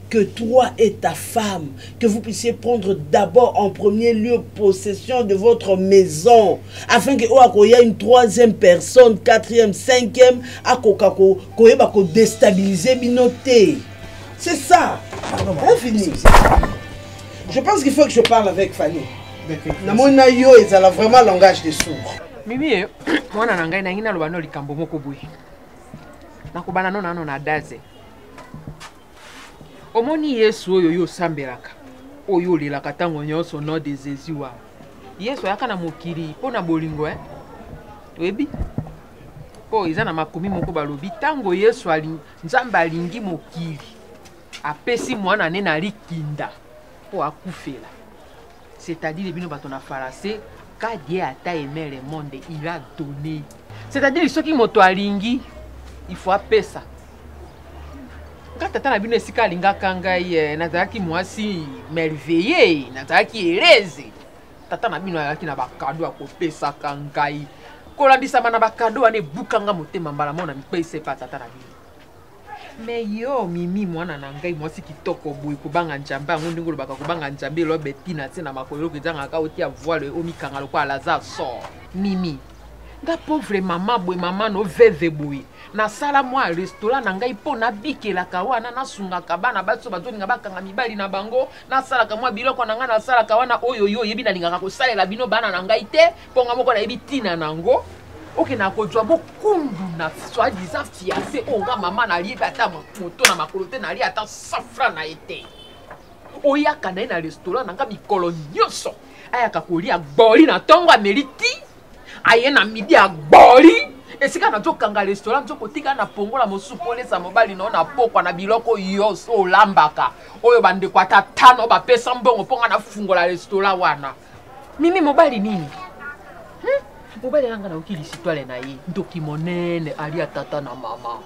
que toi et ta femme, que vous puissiez prendre d'abord en premier lieu possession de votre maison, afin que il y a une 3e personne, 4e, 5e, à déstabiliser Binoté. C'est ça. Fini. Je pense qu'il faut que je parle avec Fanny. Namona yo ezala vraiment langage de sourds. Mimi, mwana nangai na ngina lobano likambo moko boye. Nakobana nona na daze. Omoni Yesu oyo yo sambelaka. Oyo lelaka tango nyonso no de Jésus wa. Yesu yaka na mokili pona bolingo Webi. Po iza na makomi moko balobi tango Yesu Nzambe alingi mokili. Apesi mwana ne na likinda po akufela. C'est-à-dire bino bato na farase quand Dieu a aimé le monde, il a donné. C'est-à-dire ceux qui moto alingi, il faut apesa. Quand tata na bino esika linga kangai nazaki mwasi merveilleux, nazaki heureuse. Tata na bino yaki na bakado akopesa kangai. Kolambisa mana bakado ane bukanga motema mbala mona mipese pa tata na bino. Mais yo mimi mwana na ngai mwasi kitoko boy kubanga njamba ngo ndingolo baka kubanga njambe lo betina tsena makolo kizanga ka otia voile o mikanga lo kwa laza so mimi nga pauvre mama boy mama no veve boy na sala mwa restaurant na ngai po na bikela ka wana na sunga ka bana batso bazoninga bakanga mibali na bango na sala ka mwa biloko na nga na sala ka wana oyo yo yebi na lingaka ko salela bino bana na ngai te ponga moko na yebi tina nango. Ok, na kodwa bokundu na soi-disant fiancé onga mama na lié ata moto na makolote na lié ata safra na été. Oya kana na restaurant na ngami kolonyoso. Aya ka kolia boli na tongo ameriti. Aye na midi a boli. Esika na tokanga restaurant to kotika na pongola mosupole sa mobali na pokwa na biloko yoso lambaka. Oyo bande kwa tatano ba pesa mbongo ponga na fungola restaurant wana. Mimi mobali nini? Mobali nanga na ukili sitwale na ye ndoki monene ali tata na mama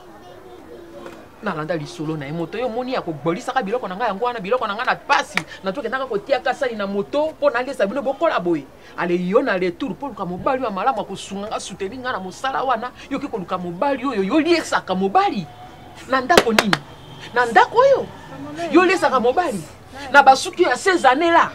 na landa lisolo na moto yo moni ya ko bolisa ka biloko nanga yango wana biloko nanga na pasi na toke nanga ko tia kasali na moto po na lesa bino bokola boy ale yo na retour po luka mobali wa malamu ko sunga soutenir nga na mosala wana yo ke ko luka mobali oyo yo liesa ka mobali na ndako nini na ndako yo liesa ka mobali na basuki ya 16 années là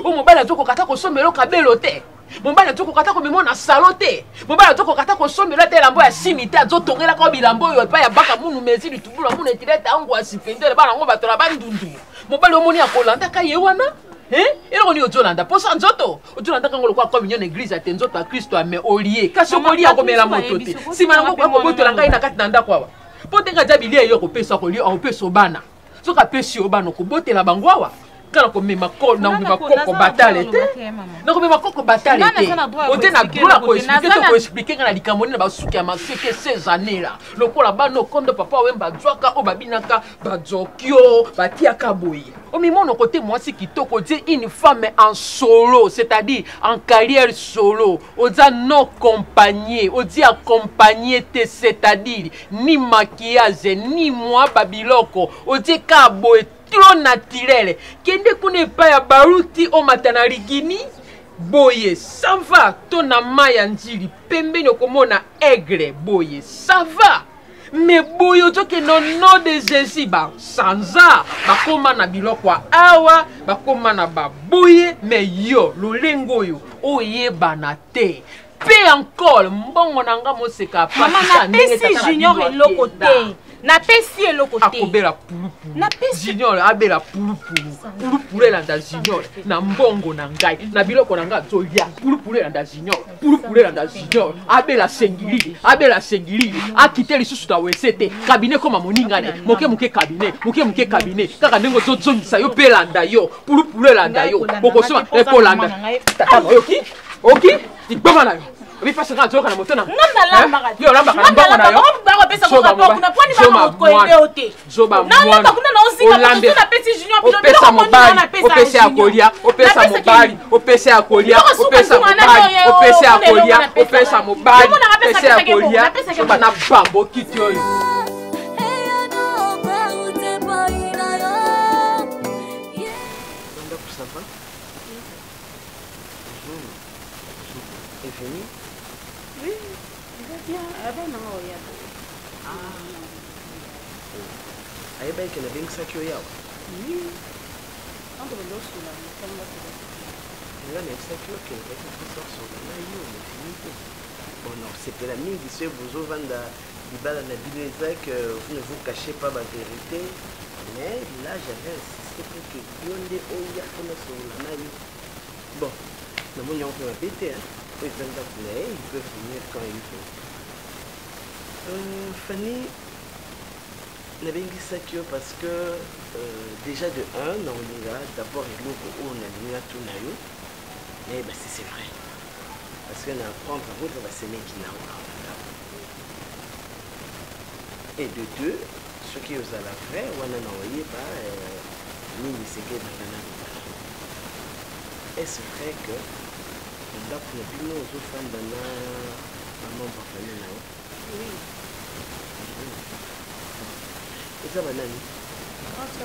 o mobali atoko kata ko somelo ka belote. Mobali to kokata ko memona salote. Mobali to kokata ko sombela te lambo ya simite azo tongela ko bilambo yo pa ya baka munu mezi litubula munu etileta angu asipendele bana ngo batola bandundu. Mobali omoni akolanda ka ye wana. Elo ni ojolanda posa nzoto. Ojolanda ka ngolo kwa communion église atenzoto a Kristo ame olie. Kasi okoli akomela moto te. Sima ngo kwa kobotola ngai na kati na ndako awa. Potenga jabili yo ko pesa ko li on peso bana. Soka pesi yo bana ko botela bangwawa. Quand on met ma colle, on met ma coque batale. On met ma coque batale. On te na droit pour expliquer quand la likamoni na basuki ya maseke 16 années là. Le ko là-bas no kondo papa wemba dwaka o babinaka bazokyo batiaka boye. Au même mon côté moi c'est kitoko dire une femme en solo, c'est-à-dire en carrière solo. On dit non compagnie, on dit accompagné, c'est-à-dire ni maquillage ni moi babiloko. On dit ka boye trop naturel. Kende kune pa ya baruti o matana rigini boye ça va tona maya njili pembeni okomona aigle boye ça va mais boye ozoke no nom de Jésus ba sanza bakoma na biloko awa bakoma na baboye mais yo lolengo yo oyeba na te pe encore mbongo nanga moseka pa mama na pesi junior eloko te na pesi eloko te akobela pulupulu na pesi junior abela pulupulu elanda junior na mbongo na ngai na biloko na ngai zoya pulupulu elanda junior abela sengili akite lisusu na wesete kabine koma moningane moke kabine kaka ndenge ozozongisa yo pe elanda yo pulupulu elanda yo bokosoma ekolanda tata oki tikboma na yo oui parce que quand on a monté na yo lamba kana mbongo na yo ba pesa ko rapport kuna poni ba ko ende ote zoba mwana na kuna na osinga na pesa junior bilo opesa mobali opesa akolia opesa mobali opesa akolia opesa mobali opesa akolia opesa mobali opesa akolia zoba na bambo kiti oyo Aí bem que ele vem que saqueou eu. Quando eu sou lá, não ele nem saqueou que ele vai que só só lá eu me finito. Bon non, c'est que la mine qui se vous vendre du bal à la bibliothèque que vous ne vous cachez pas la vérité. Mais là j'avais insisté pour que Yonde Oya qu'on a sur la maille. Bon, nous on peut répéter hein. Il peut venir quand il faut. Fanny nabengisa parce que déjà de un on est là d'abord il faut on a mis tout nayo mais bah c'est vrai parce qu'on apprendre à votre va s'aimer qui n'a et de deux ce qui est à la vraie on a envoyé pas ni c'est que est-ce vrai que on a pour nous aux femmes dans maman papa nayo oui. Et ça va nani? Pourquoi?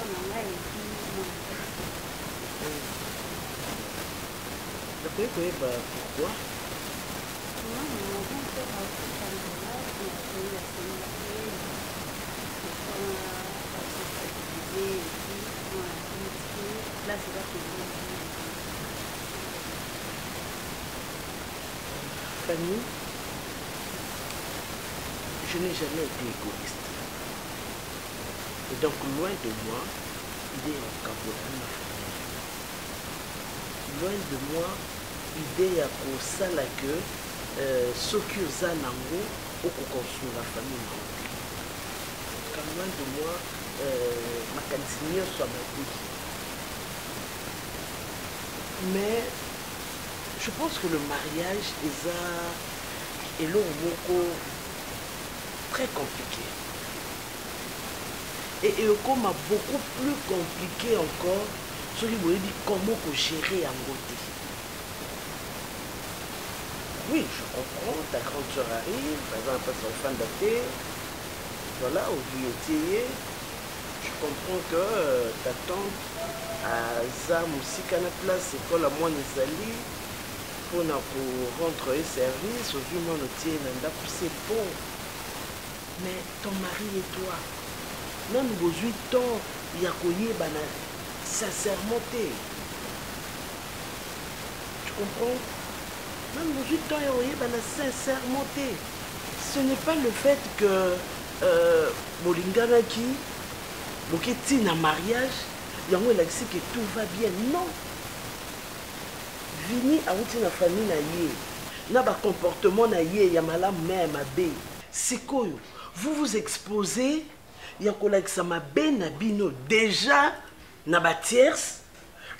Fanny, je n'ai jamais été égoïste. Et donc, loin de moi, l'idée est ma famille. Loin de moi, l'idée est pour ça que ce qui est nango au construire la famille. Quand loin de moi, ma cantine soit ma vie. Mais je pense que le mariage est l'homme très compliqué. Et comme beaucoup plus compliqué encore, ce qui veut dire comment gérer un côté. Oui, je comprends, ta grande soeur arrive, par exemple, son fan d'athée, voilà, au vieux. Je comprends que ta tante a Zam aussi qu'à la place, c'est quoi la moine Zali, pour rendre un service, au vieux mon c'est bon. Mais ton mari et toi, même aux 8 ans, il y a sincèrement. Tu comprends? Même aux 8 ans, il y a sincèrement. Ce n'est pas le fait que Bolinganaki, Boketi, un mariage, il y a que tout va bien. Non. Vini a une famille, il y a un comportement, il y a un même abbé. C'est quoi? Vous vous exposez. Il y a un ça m'a bien bino déjà na tierce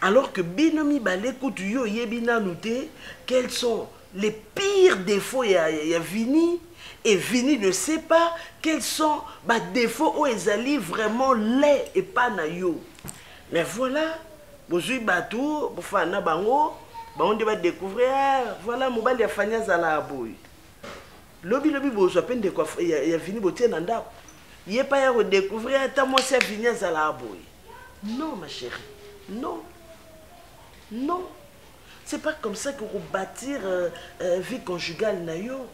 alors que binomi balé kutuyo yebina noté quels sont les pires défauts il y a Vini et Vini ne sait pas quels sont les défauts où ils allaient vraiment laid et pas na yo. Mais voilà, bozui batou bofana bango on va découvrir voilà mobile ya fanya zala boy. Lobi bozo peine de quoi il y a Vini boté nanda. Il n'y a pas à redécouvrir, tant moi c'est venu à la boue. Non, ma chérie. Non. Non. C'est pas comme ça qu'on va bâtir vie conjugale nayo.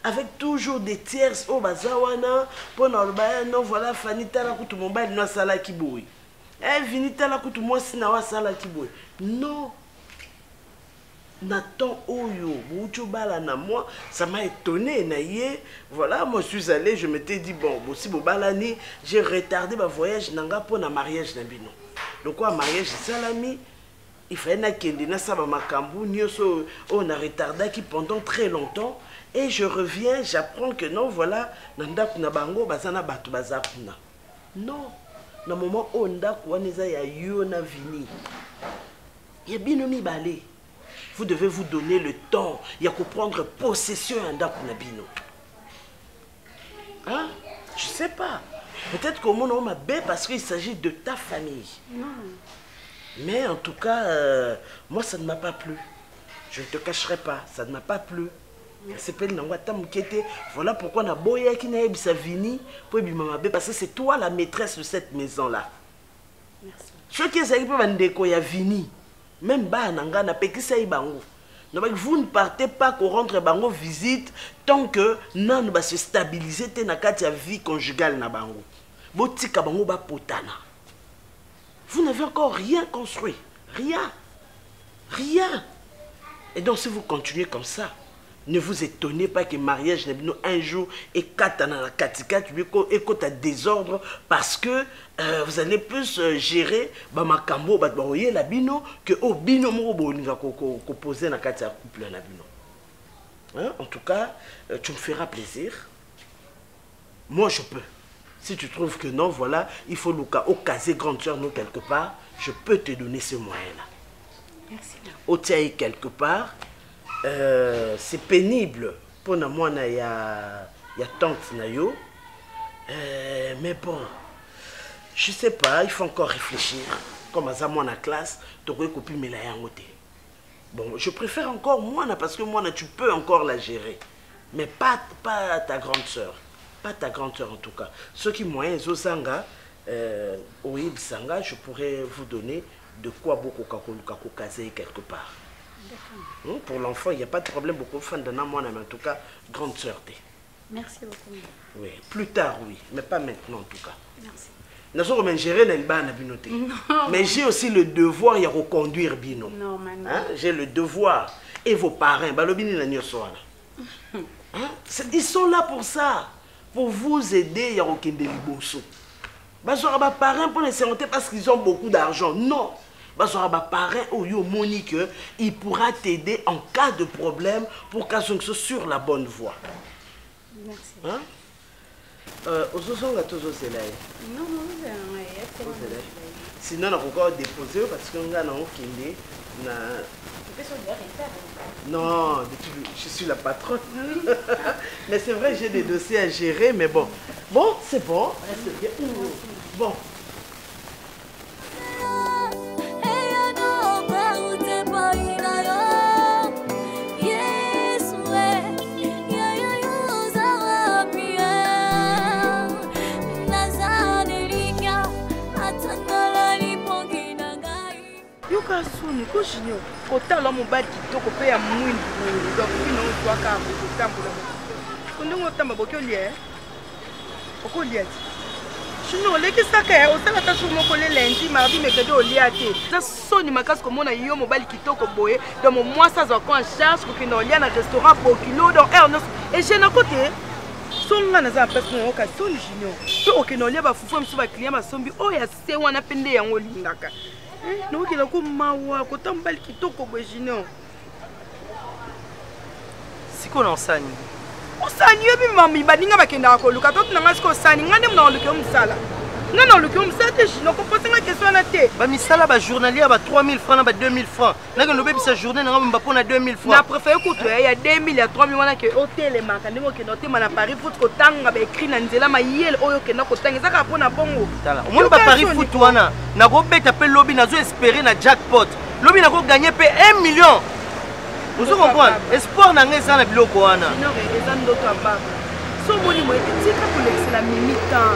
Avec toujours des tierces au bazawana pour non voilà fanita la kutu mobile no sala kiboy. Vinita la kutu moi sinawa sala kiboy. Non. Nathan Oyo, Bala na moi, ça m'a étonné, naïe. Voilà, moi je suis allé, je m'étais dit, bon, si Bobalani, j'ai retardé ma voyage, nanga pour un mariage nabino. Donc, quoi, mariage, salami, il fallait que na saba makambu, nyoso, on a retardé qui pendant très longtemps. Et je reviens, j'apprends que non, voilà, nanda kuna bango, bazana batu bazapuna. Non, dans le moment où on a kouaneza ya yo na vini, ya binomi balé. Vous devez vous donner le temps. Il y a qu'à prendre possession d'un Kunabino. Hein? Je sais pas. Peut-être qu'au monde on m'a bé parce qu'il s'agit de ta famille. Non. Mais en tout cas, moi ça ne m'a pas plu. Je ne te cacherai pas, ça ne m'a pas plu. Voilà pourquoi on a boya qui n'a pas vini pour parce que c'est toi la maîtresse de cette maison là. Merci. Ce qui est arrivé quand il y a vini. Même Bananga n'a pas que ça. Vous ne partez pas qu'on rentre bango visite tant que non va se stabiliser dans la vie conjugale na bango. Botika bango ba potana. Vous n'avez encore rien construit, rien, rien. Et donc si vous continuez comme ça, ne vous étonnez pas que le mariage un jour et quatre dans la katika et quand à désordre parce que vous allez plus gérer ma cambo la bino que au bino mo boninga ko poser na katia couple na bino. En tout cas, tu me feras plaisir. Moi je peux. Si tu trouves que non, voilà, il faut nous caser grande soeur nous quelque part, je peux te donner ce moyen là. Merci. Au tiers quelque part. C'est pénible pour moi il y a tante nayo mais bon je sais pas, il faut encore réfléchir comme à moi en classe tu peux copier mais bon je préfère encore moi parce que moi tu peux encore la gérer mais pas ta grande soeur, pas ta grande soeur en tout cas ceux qui moyens osanga oib sanga je pourrais vous donner de quoi beaucoup caser quelque part. Pour l'enfant, il n'y a pas de problème. Beaucoup de femmes dans moi, mais en tout cas, grande sœurté. Merci beaucoup. Oui, plus tard, oui, mais pas maintenant en tout cas. Merci. Nous sommes gérer les bas na binoté. Mais j'ai aussi le devoir de reconduire bino. Non, hein? J'ai le devoir. Et vos parents, balobini na nyosoana. Ils sont là pour ça, pour vous aider ya rokende liboso. Bazora ba parents pour les santé parce qu'ils ont beaucoup d'argent. Non. Il pourra t'aider en cas de problème pour qu'elle soit sur la bonne voie. Merci. Hein? Sinon, on a encore déposé parce qu'on a non, je suis la patronne. Mais c'est vrai, j'ai des dossiers à gérer, mais bon. Bon, c'est bon. Reste bien. Bon. Soni ko jinyo kotala mobali kitoko pe ya mwindu donc bino twaka kotambola kondongo tamba bokolia okolia sino lekisaka osala ta sumo ko lendi mardi mercredi olia te za soni makasi komona yo mobali kitoko boye donc mon mois ça zo en charge ko kino olia na restaurant Bokilo donc et je na côté songa na za place no ka soni jinyo to okino olia ba fufu mso ba client ba sombi o ya se wana pende yango lingaka. Non, il a comme mawa, quand bal qui toko bojino. C'est qu'on enseigne. On s'ennuie bien mami, baninga bakenda ko luka to nanga sko sani ngane mna luka musala. Ngana luka musala te jino ko poser la question na te. Ba misala ba journalier ba 3000 francs ba 2000 francs. Nanga lobe bisa journée nanga mba pona 2000 francs. Na préféré ko to ya 2000 ya 3000 wana ke hôtel e maka ndimo ke noté mana Paris foot ko tanga ba écrit na nzela ma yel oyo ke na ko tanga zaka pona bongo. Tala. Omoni ba Paris foot wana na go beta pe lobby na zo espérer na jackpot. Lobby na ko gagner pe 1 million. Vous comprenez? Espoir na ngeza na biloko wana. Non, ezan ndoto ambaba. So moni mo ete tika ko l'excella mimita.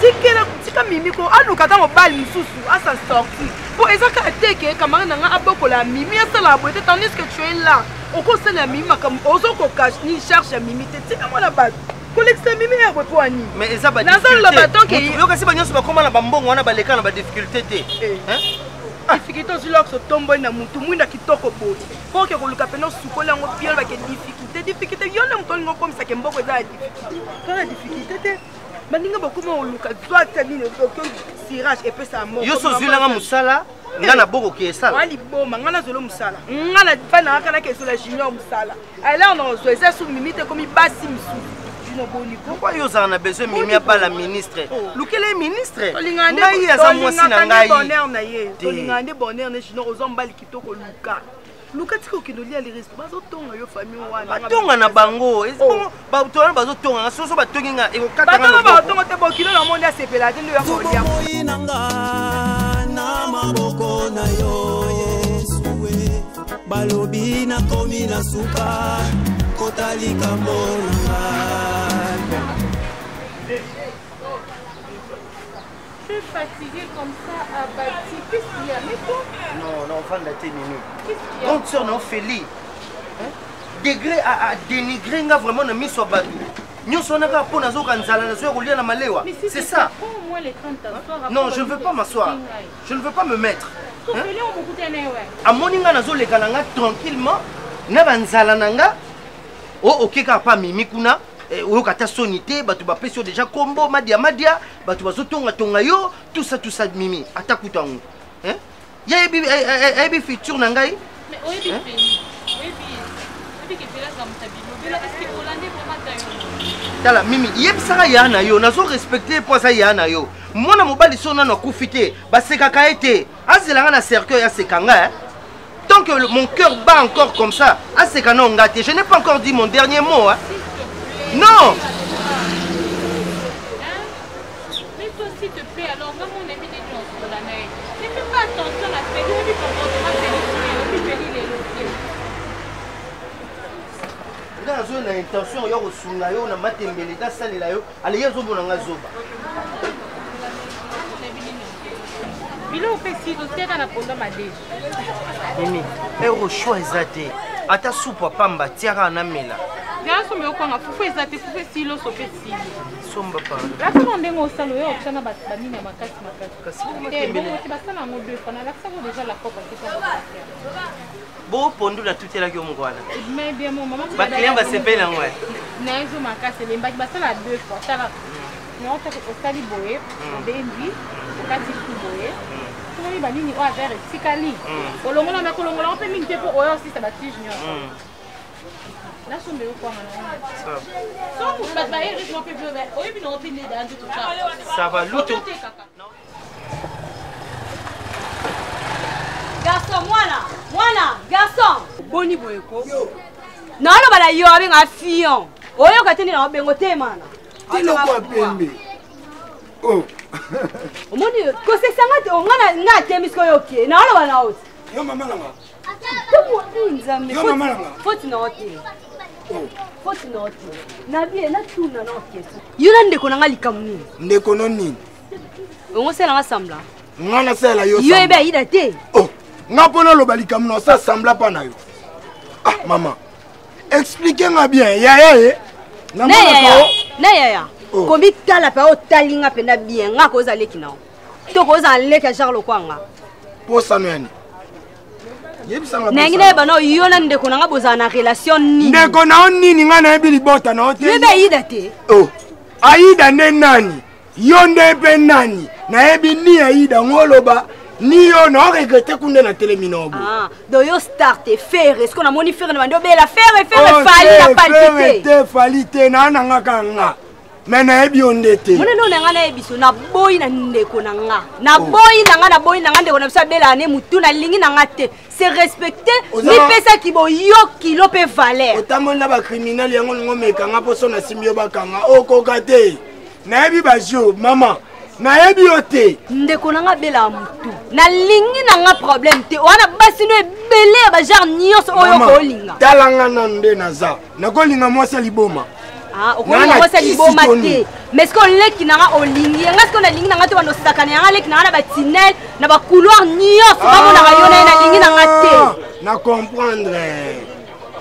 Tu tika mimi ko aluka ta mobali mususu asa sorti po ezaka ateke camarade nanga abokola mimi asala boite tandis que tu es là okosala mimi makam ozoko cache ni cherche mimi te tika mona bato collecte mimi ya ko ani mais eza ba difficulté yo kasi banyoso bakoma na bambongo wana baleka na ba difficulté te hein difficulté oziloko so tombo na mutu mwinda kitoko bote po ke koluka pena sukola ngo bien ba ke difficulté yo na mutu ngo komisa ke mboko za difficulté te baninga bakoma oluka zwata nini sirage et puis ça mort yo so zwilanga musala nga na boko ki esala wali boma nga na zolo musala nga na fana kana ke so la junior musala alors non so eza sous mimite comme basi misu junior boni pourquoi yo za na besoin mimi abala ministre lukele ministre ngai aza mwasi na ngai bonheur na ye tolingande bonheur ne junior ozombali kitoko luka luka tiko kinolia les restes bazotonga yo famille wana batonga na bango batonga bazotonga soso batongi nga ekokata nga batonga te bokilo na monde asepela te ndoya kolia na maboko na yo Yesuwe balobi na komi na suka kotalika mbona Je suis fatiguée comme ça à bâtir. Qu'est-ce qu'il y a? Mais quoi? Non, enfant de la ténine. Grande sœur, non, Félix. Degré à dénigrer, nga vraiment, na mis sur Badou. Nous sommes là pour nous organiser la maléwa. C'est ça. Non, je ne veux pas m'asseoir. Je ne veux pas me mettre. À mon inga nazo le kalanga tranquillement. Na banzala nanga. Oh, ok, pas mimi kuna. Ou kata sonité, batu ba pesio déjà combo madia batu ba zotonga tonga yo, tout ça mimi. Atakuta on. Hein? Ya ebi futur nangai. Mais oyebi pays. Oyebi que fela comme tabino. Bela est-ce que Hollandais vraiment tayo? Tala mimi, yeb sara ya na yo, nazo respecter pour ça ya na yo. Mona mobali sona na kufite, ba sekaka ete. Azelanga na cercueil ya sekanga hein. Tant que mon cœur bat encore comme ça, à ce canons gâté, je n'ai pas encore dit mon dernier mot. Hein. Non. Mais toi, s'il te plaît, alors, moi, mon ami des gens sur la neige. Ne fais pas attention à ce que tu comportement Dans une intention, il y a un sungayo, na matembele, da salela yo, allez yazo bonanga zoba. Bilo pesi do teka na ponda madejo. Mimi, euro choix ezate. Ata soupe pamba tiara na mela. Bien sûr mais okwanga fufu ezate fufu silo so pesi. Somba pa. La ko ndengo osalo yo okchana banini makasi. Kasi matembele. Bon, tu basana ngo deux fois na la ça déjà la copa qui sont. Bo pondu na tout là ki omngwana. Mais bien mon maman. Ba client ba sepe na ngwa. Na ezo makasi lemba basana deux fois. Tala. Non, ça au sali boye, bendi, au kati boye. Tout ba nini o avere tikali. Olongola na kolongola on peut minte pour oyo aussi ça ba junior. Là sombe au quoi maintenant. Ça. So ba ba eri no pe bleu. Oyo bi no pe ne dans tout ça. Ça va luto. Garçon, mwana, garçon. Boni boyeko. Na lo bala yo abenga fion. Oyo kateni na bengo te mana. Tilo kwa pembe. Oh. Omoni ko se sanga te ongana nga temisko yoke. Na lo bala ot. Yo mama nanga. Tomo nzambe. Yo mama nanga. Foti na oti. Oh. Foti na oti. Na bien na tuna na okesa. Yo na ndeko nanga likamuni. Ndeko no nini? Ongo sela nga sambla. Ngana sela yo. Yo ebe ida te. Oh. Nga pona lo balikamuna ça sembla pas na yo. Ah maman. Expliquez-moi bien. Ya. Naya. Kombi tala pa otalinga penda bien nga ko zaleki na. To ko zaleka Charles Kwanga. Po sanweni. Yebisanga. Nangine bana yo na ndeko na nga bozana relation nini? Ndeko na nini nga na ebi libota na hotel. Yebe ida te. Oh. Aida ne nani? Yo ndebe nani? Na ebi ni Aida ngoloba. Ni yo na regrette kunde na téléminobo. Ah, do yo starte faire est-ce qu'on a moni faire na bela faire fali na palpiter. Te falite na nga kanga. Mena ebi ondete. Mona no nga na ebiso na boy na ndeko na nga. Na boy na nga ndeko na bisa bela ne mutu na lingi na nga te. C'est respecter ni pesa ki bo yo kilo pe valeur. Otambo na ba criminel yango ngomeka nga poso na simbio bakanga. Okokate. Na ebi ba jo mama. Na ebi ote ndeko nanga bela mutu na lingi nanga problème te wana basi no ebele ba genre nyos oyo ko linga talanga na nde naza na ko linga mwasi liboma Ah, okomi ça liboma te. Mais est-ce qu'on leki nanga olingi? Est-ce qu'on a lingi nanga to bando sakana yanga leki nanga na ba tunnel, na ba couloir nyonso ba mona rayona na lingi nanga te. Na comprendre.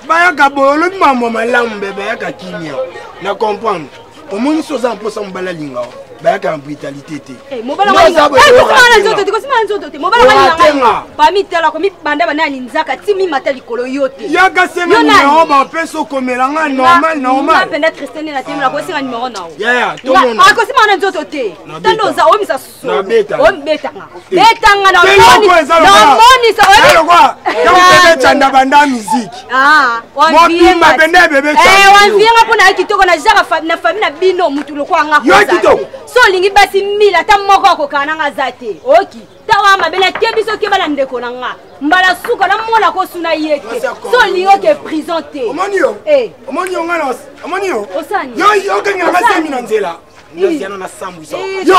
Baya ka bolo maman malamu bebe ya ka kimia. Na comprendre. Au moins so za mposa mbala linga. Baya ka brutalité te. Eh, mobala linga. Eh, ko sima nzoto te. Mobala linga. Ba mi tela ko mi banda bana ninzaka timi mata likolo yote. Ya ka sema numéro ba peso komelanga normal. Na penda Christine na temi la ko singa numéro nao. Ya, tout monde. Ah, ko sima nzoto te. Tando za o mi sa so. Na beta. O beta nga. Beta nga na moni. Na moni sa o. Hello quoi? Quand bébé chanda banda musique. Ah, wa vie ma bende bébé chanda. Eh, wa vie nga pona kitoko na jara na famille na bino mutu lokwa nga ko. Yo kitoko. So lingi basi mila ta moko ko kana nga zate. Oki. Tawa mabela kebiso ke bala ndeko na nga. Mbala suka na mona ko suna yete. So lingo ke prison te. Omonio. Eh. Omonio ngana. Omonio. Osani. Yo ke ngana semi na nzela. Nzela na sambu so. Yo.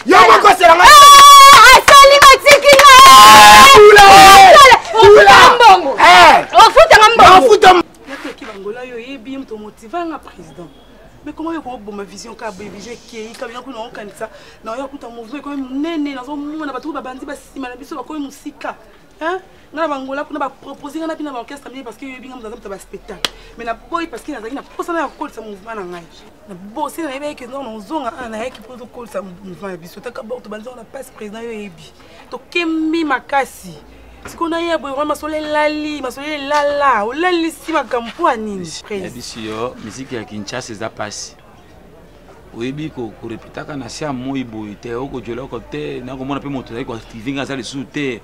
Yo mako sela nga. Asali matiki nga. Ula. Mbongo. Ofuta ngambongo. Ofuta. Yaki bangola yo yebi mto motivanga président. Mais comment il faut ma vision ka vision qui quand bien qu'on kanisa na yo kuta mouvement quand même nene na zo mona batu ba bandi ba sima na biso ba ko musika hein na bangola kuna ba proposer na bina ba orchestre parce que yo binga mzaza ba spectacle mais na boy parce que na zaki na posa na ko sa mouvement na ngai na boy c'est na yeba que non zonga na yaki pour ko sa mouvement biso ta ka ba to banzo na passe président yo yebi to kemi makasi sikona ya boy vraiment sole lali masole lala olali si makampo nini président yo musique ya Kinshasa za passe oyebi ko repetaka na sia moi boy te oko jola ko te na ko mona pe moto ko activinga za le sous te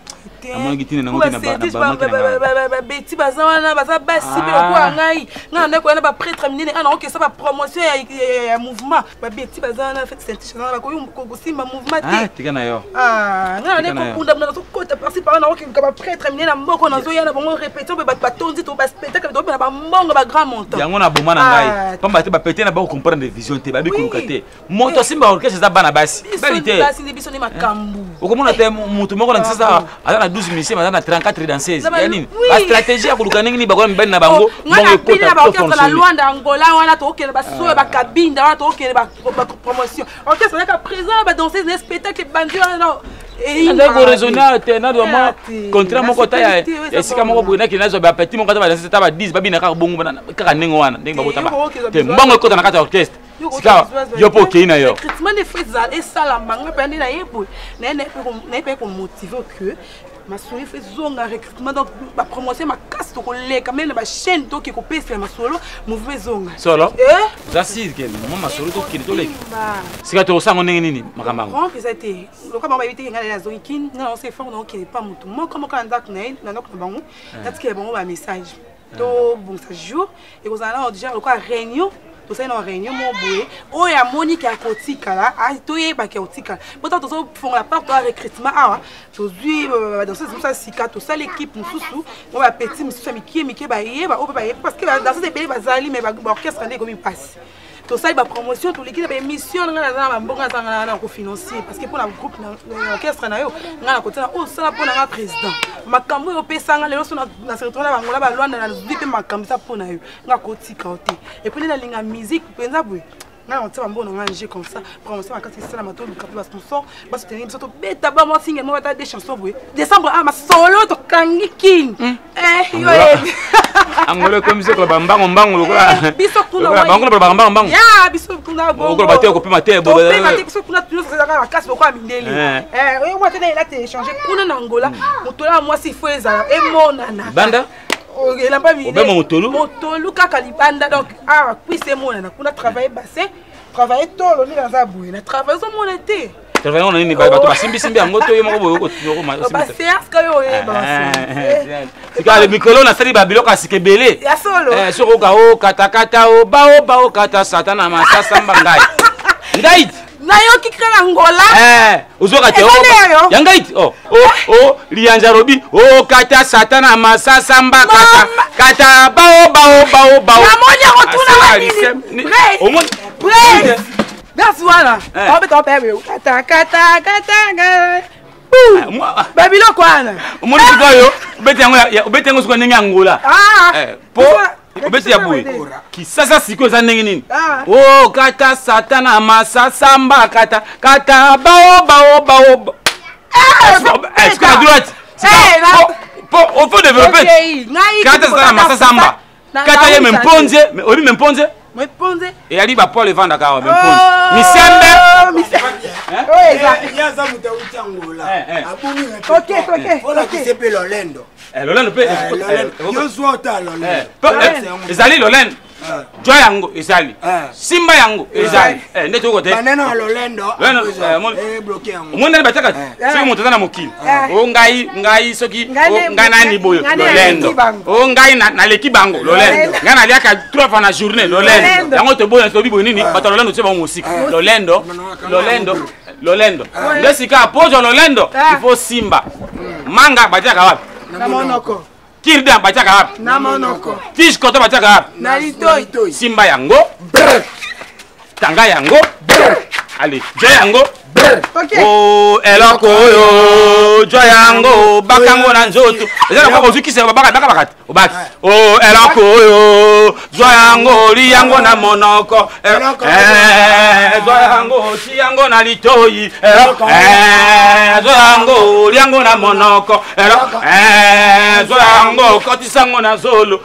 amona gitine na ngoti na ba beti bazana baza basi pe ko ngai ngana ko na ba prêtre minene ana ok ça ba promotion ya mouvement ba beti bazana fait sentir na ko ko simba mouvement te ah tika na yo ah ngana ko kunda na ko kota parti par na ok ba prêtre minene na mboko na zo ya na bongo répétition ba tonzi to ba spectacle to ba mbongo ba grand montant yango na bomana ngai pamba te ba péter na ba comprendre vision te ba bi moto simba orchestre za bana basi balite basi ni biso ni makambu okomona te mutu moko na sasa azana 12 musiciens azana 34 danseuses yani ba stratégie ya kuluka ningi ba mbani na bango bongo ekota ba orchestre na Luanda Angola wana to okele ba so ba kabinda wana to okele ba promotion orchestre na ka présent ba danseuse na spectacle bandi wana anda ko raisonner te na do ma contrat moko ta ya esika moko bwina ki nazo ba petit moko ta ba danseuse ta ba 10 ba bina ka bongo bana ka ningo wana ndenge ba botaba te mbongo ekota na kata orchestre sika yo po kina yo traitement de faits et ça la manga pendant na yebo na pe ko motiver que ma solo fait zonga recrutement donc ba promotion ma casse to coller quand même ba chaîne to ki ko pesa ma solo mouvement zonga solo ça si que ma solo to ki to le sika to sango ndenge nini makamba ngo que ça été le quoi ba biti ngala la zonkin na on se fort donc qui n'est pas mutu moi comme quand ndak na ndako na bango tatike bango ba message to bon ça jour et vous allez déjà le quoi réunion to sai na réunion mo boye o ya Monique ya kotika la a to ye ba kotika pourtant to so font la part de recrutement ah to zui dans ce ça sika to ça l'équipe mususu on va petit mususu miki ba ye ba o ba ye parce que dans ce bébé bazali mais ba orchestre ndé comme passe to ça ba promotion to l'équipe ba émission ngana na mbonga sanga na ko financier parce que pour la groupe na orchestre na yo ngana ko tena o ça pour na président makambo yo pesanga lelo so na territoire ba ngola ba Luanda na zui pe makambo ça pour na yo ngako tika ote et puis na linga musique penza boy nga on t'a bon on comme ça promotion quand c'est ça la mato le capteur sponsor ba soutenir biso to beta ba mo single mo bata des chansons boy décembre ma solo to kangi king yo angolo comme ça ko bambango mbango lokola biso kuna bango lo bambango ya biso kuna bongo ko bateo ko pima te bo biso kuna toujours ça la casse beaucoup mindeli moi tena il a téléchargé kuna na Angola motola moi si faut ezala e monana banda il a pas mis motolu kaka libanda donc ah puis c'est mon on a travaillé bassin travailler tôt on est dans ça bouille on a travaillé sur mon été travailler on est ba to basimbi simbi yango to yemo ko ma ba séance ka yo e ba sika le micro na sali ba biloko asikebele ya solo soko ka o kata o ba o kata satana masasa mbangai ndait na yo kikana Angola uzoka te yangaiti lianja robi kata satana masasa mbaka kata bao na moja kotuna nini omoni that's wala on peut kata babilo kwana omoni sikoyo betengo suka ndenge Angola po obeti ya boye kisasa siko eza ndenge nini o kata satana masasamba kata kata bao est-ce que à droite on faut développer kata satana masasamba kata ye memponze obi memponze et ali ba Paul vanda kawa memponze misembe yaza mutauti angola abumi ola kisepe lolendo lolendo pe yozwa ota lolendo ezali lolendo joy yango ezali simba yango ezali nde tokote baneno lolendo bloqué yango omona bataka soki moto na mokili o ngai soki ngai nani boyo lolendo o ngai na leki bango lolendo ngai na liaka 3 fois na journée lolendo yango to boyo to bibo nini bato lolendo tse ba musika lolendo nde sika apojo lolendo il faut simba manga bataka wapi na monoko kirda bataka wapi na monoko fish koto bataka wapi na litoi simba yango tanga yango allez jo yango o eloko oyo jo yango bakango na nzoto ezala kwa kozukisa baka bakati obaki o eloko oyo jo yango li yango na monoko jo yango ti yango na litoi jo yango li yango na monoko jo yango kotisango na zolo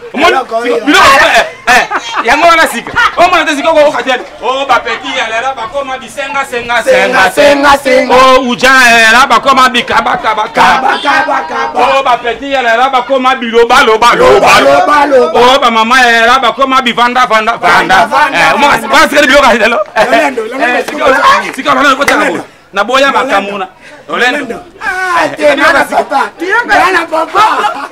yango wana sika o mona te sika ko katiel o ba petit alera ba koma bisenga senga o uja era ba koma bikabaka o ba petit alera ba koma biloba o ba mama era ba koma bivanda vanda o mona ba sika biloka lelo sika lolo ko tanga na boya makamuna lolendo papa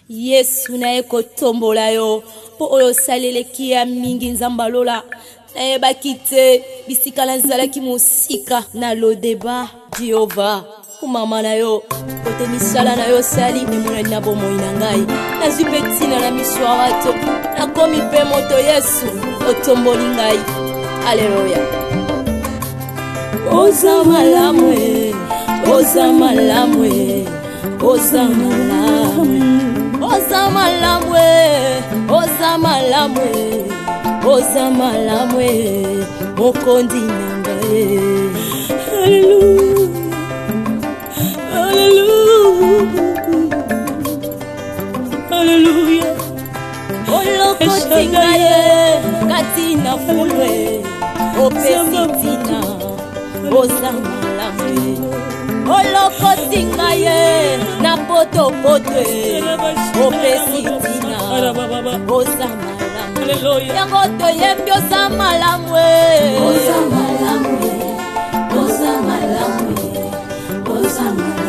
yesu naye kotombola yo mpo oyo osaleleki ya mingi nzambe alola nayebaki te bisika nazalaki mosika na lodeba jehova kumama na yo kote misala na yo osali emonani na bomoi na ngai nazwi mpe ntina na miso ya bato nakomi mpe moto yesu otomboli ngai aleluya oza malamu oza malamu oza malamu oza malamwe oza malamwe oza malamwe mokondi nanga haleluya olokotinga ye kati na fulwe opesitina oza malamwe olokotinga ye na potopotwe opesitina oza malamwe yango toyembi oza malamwe oza malamwe oza malamwe oza malamwe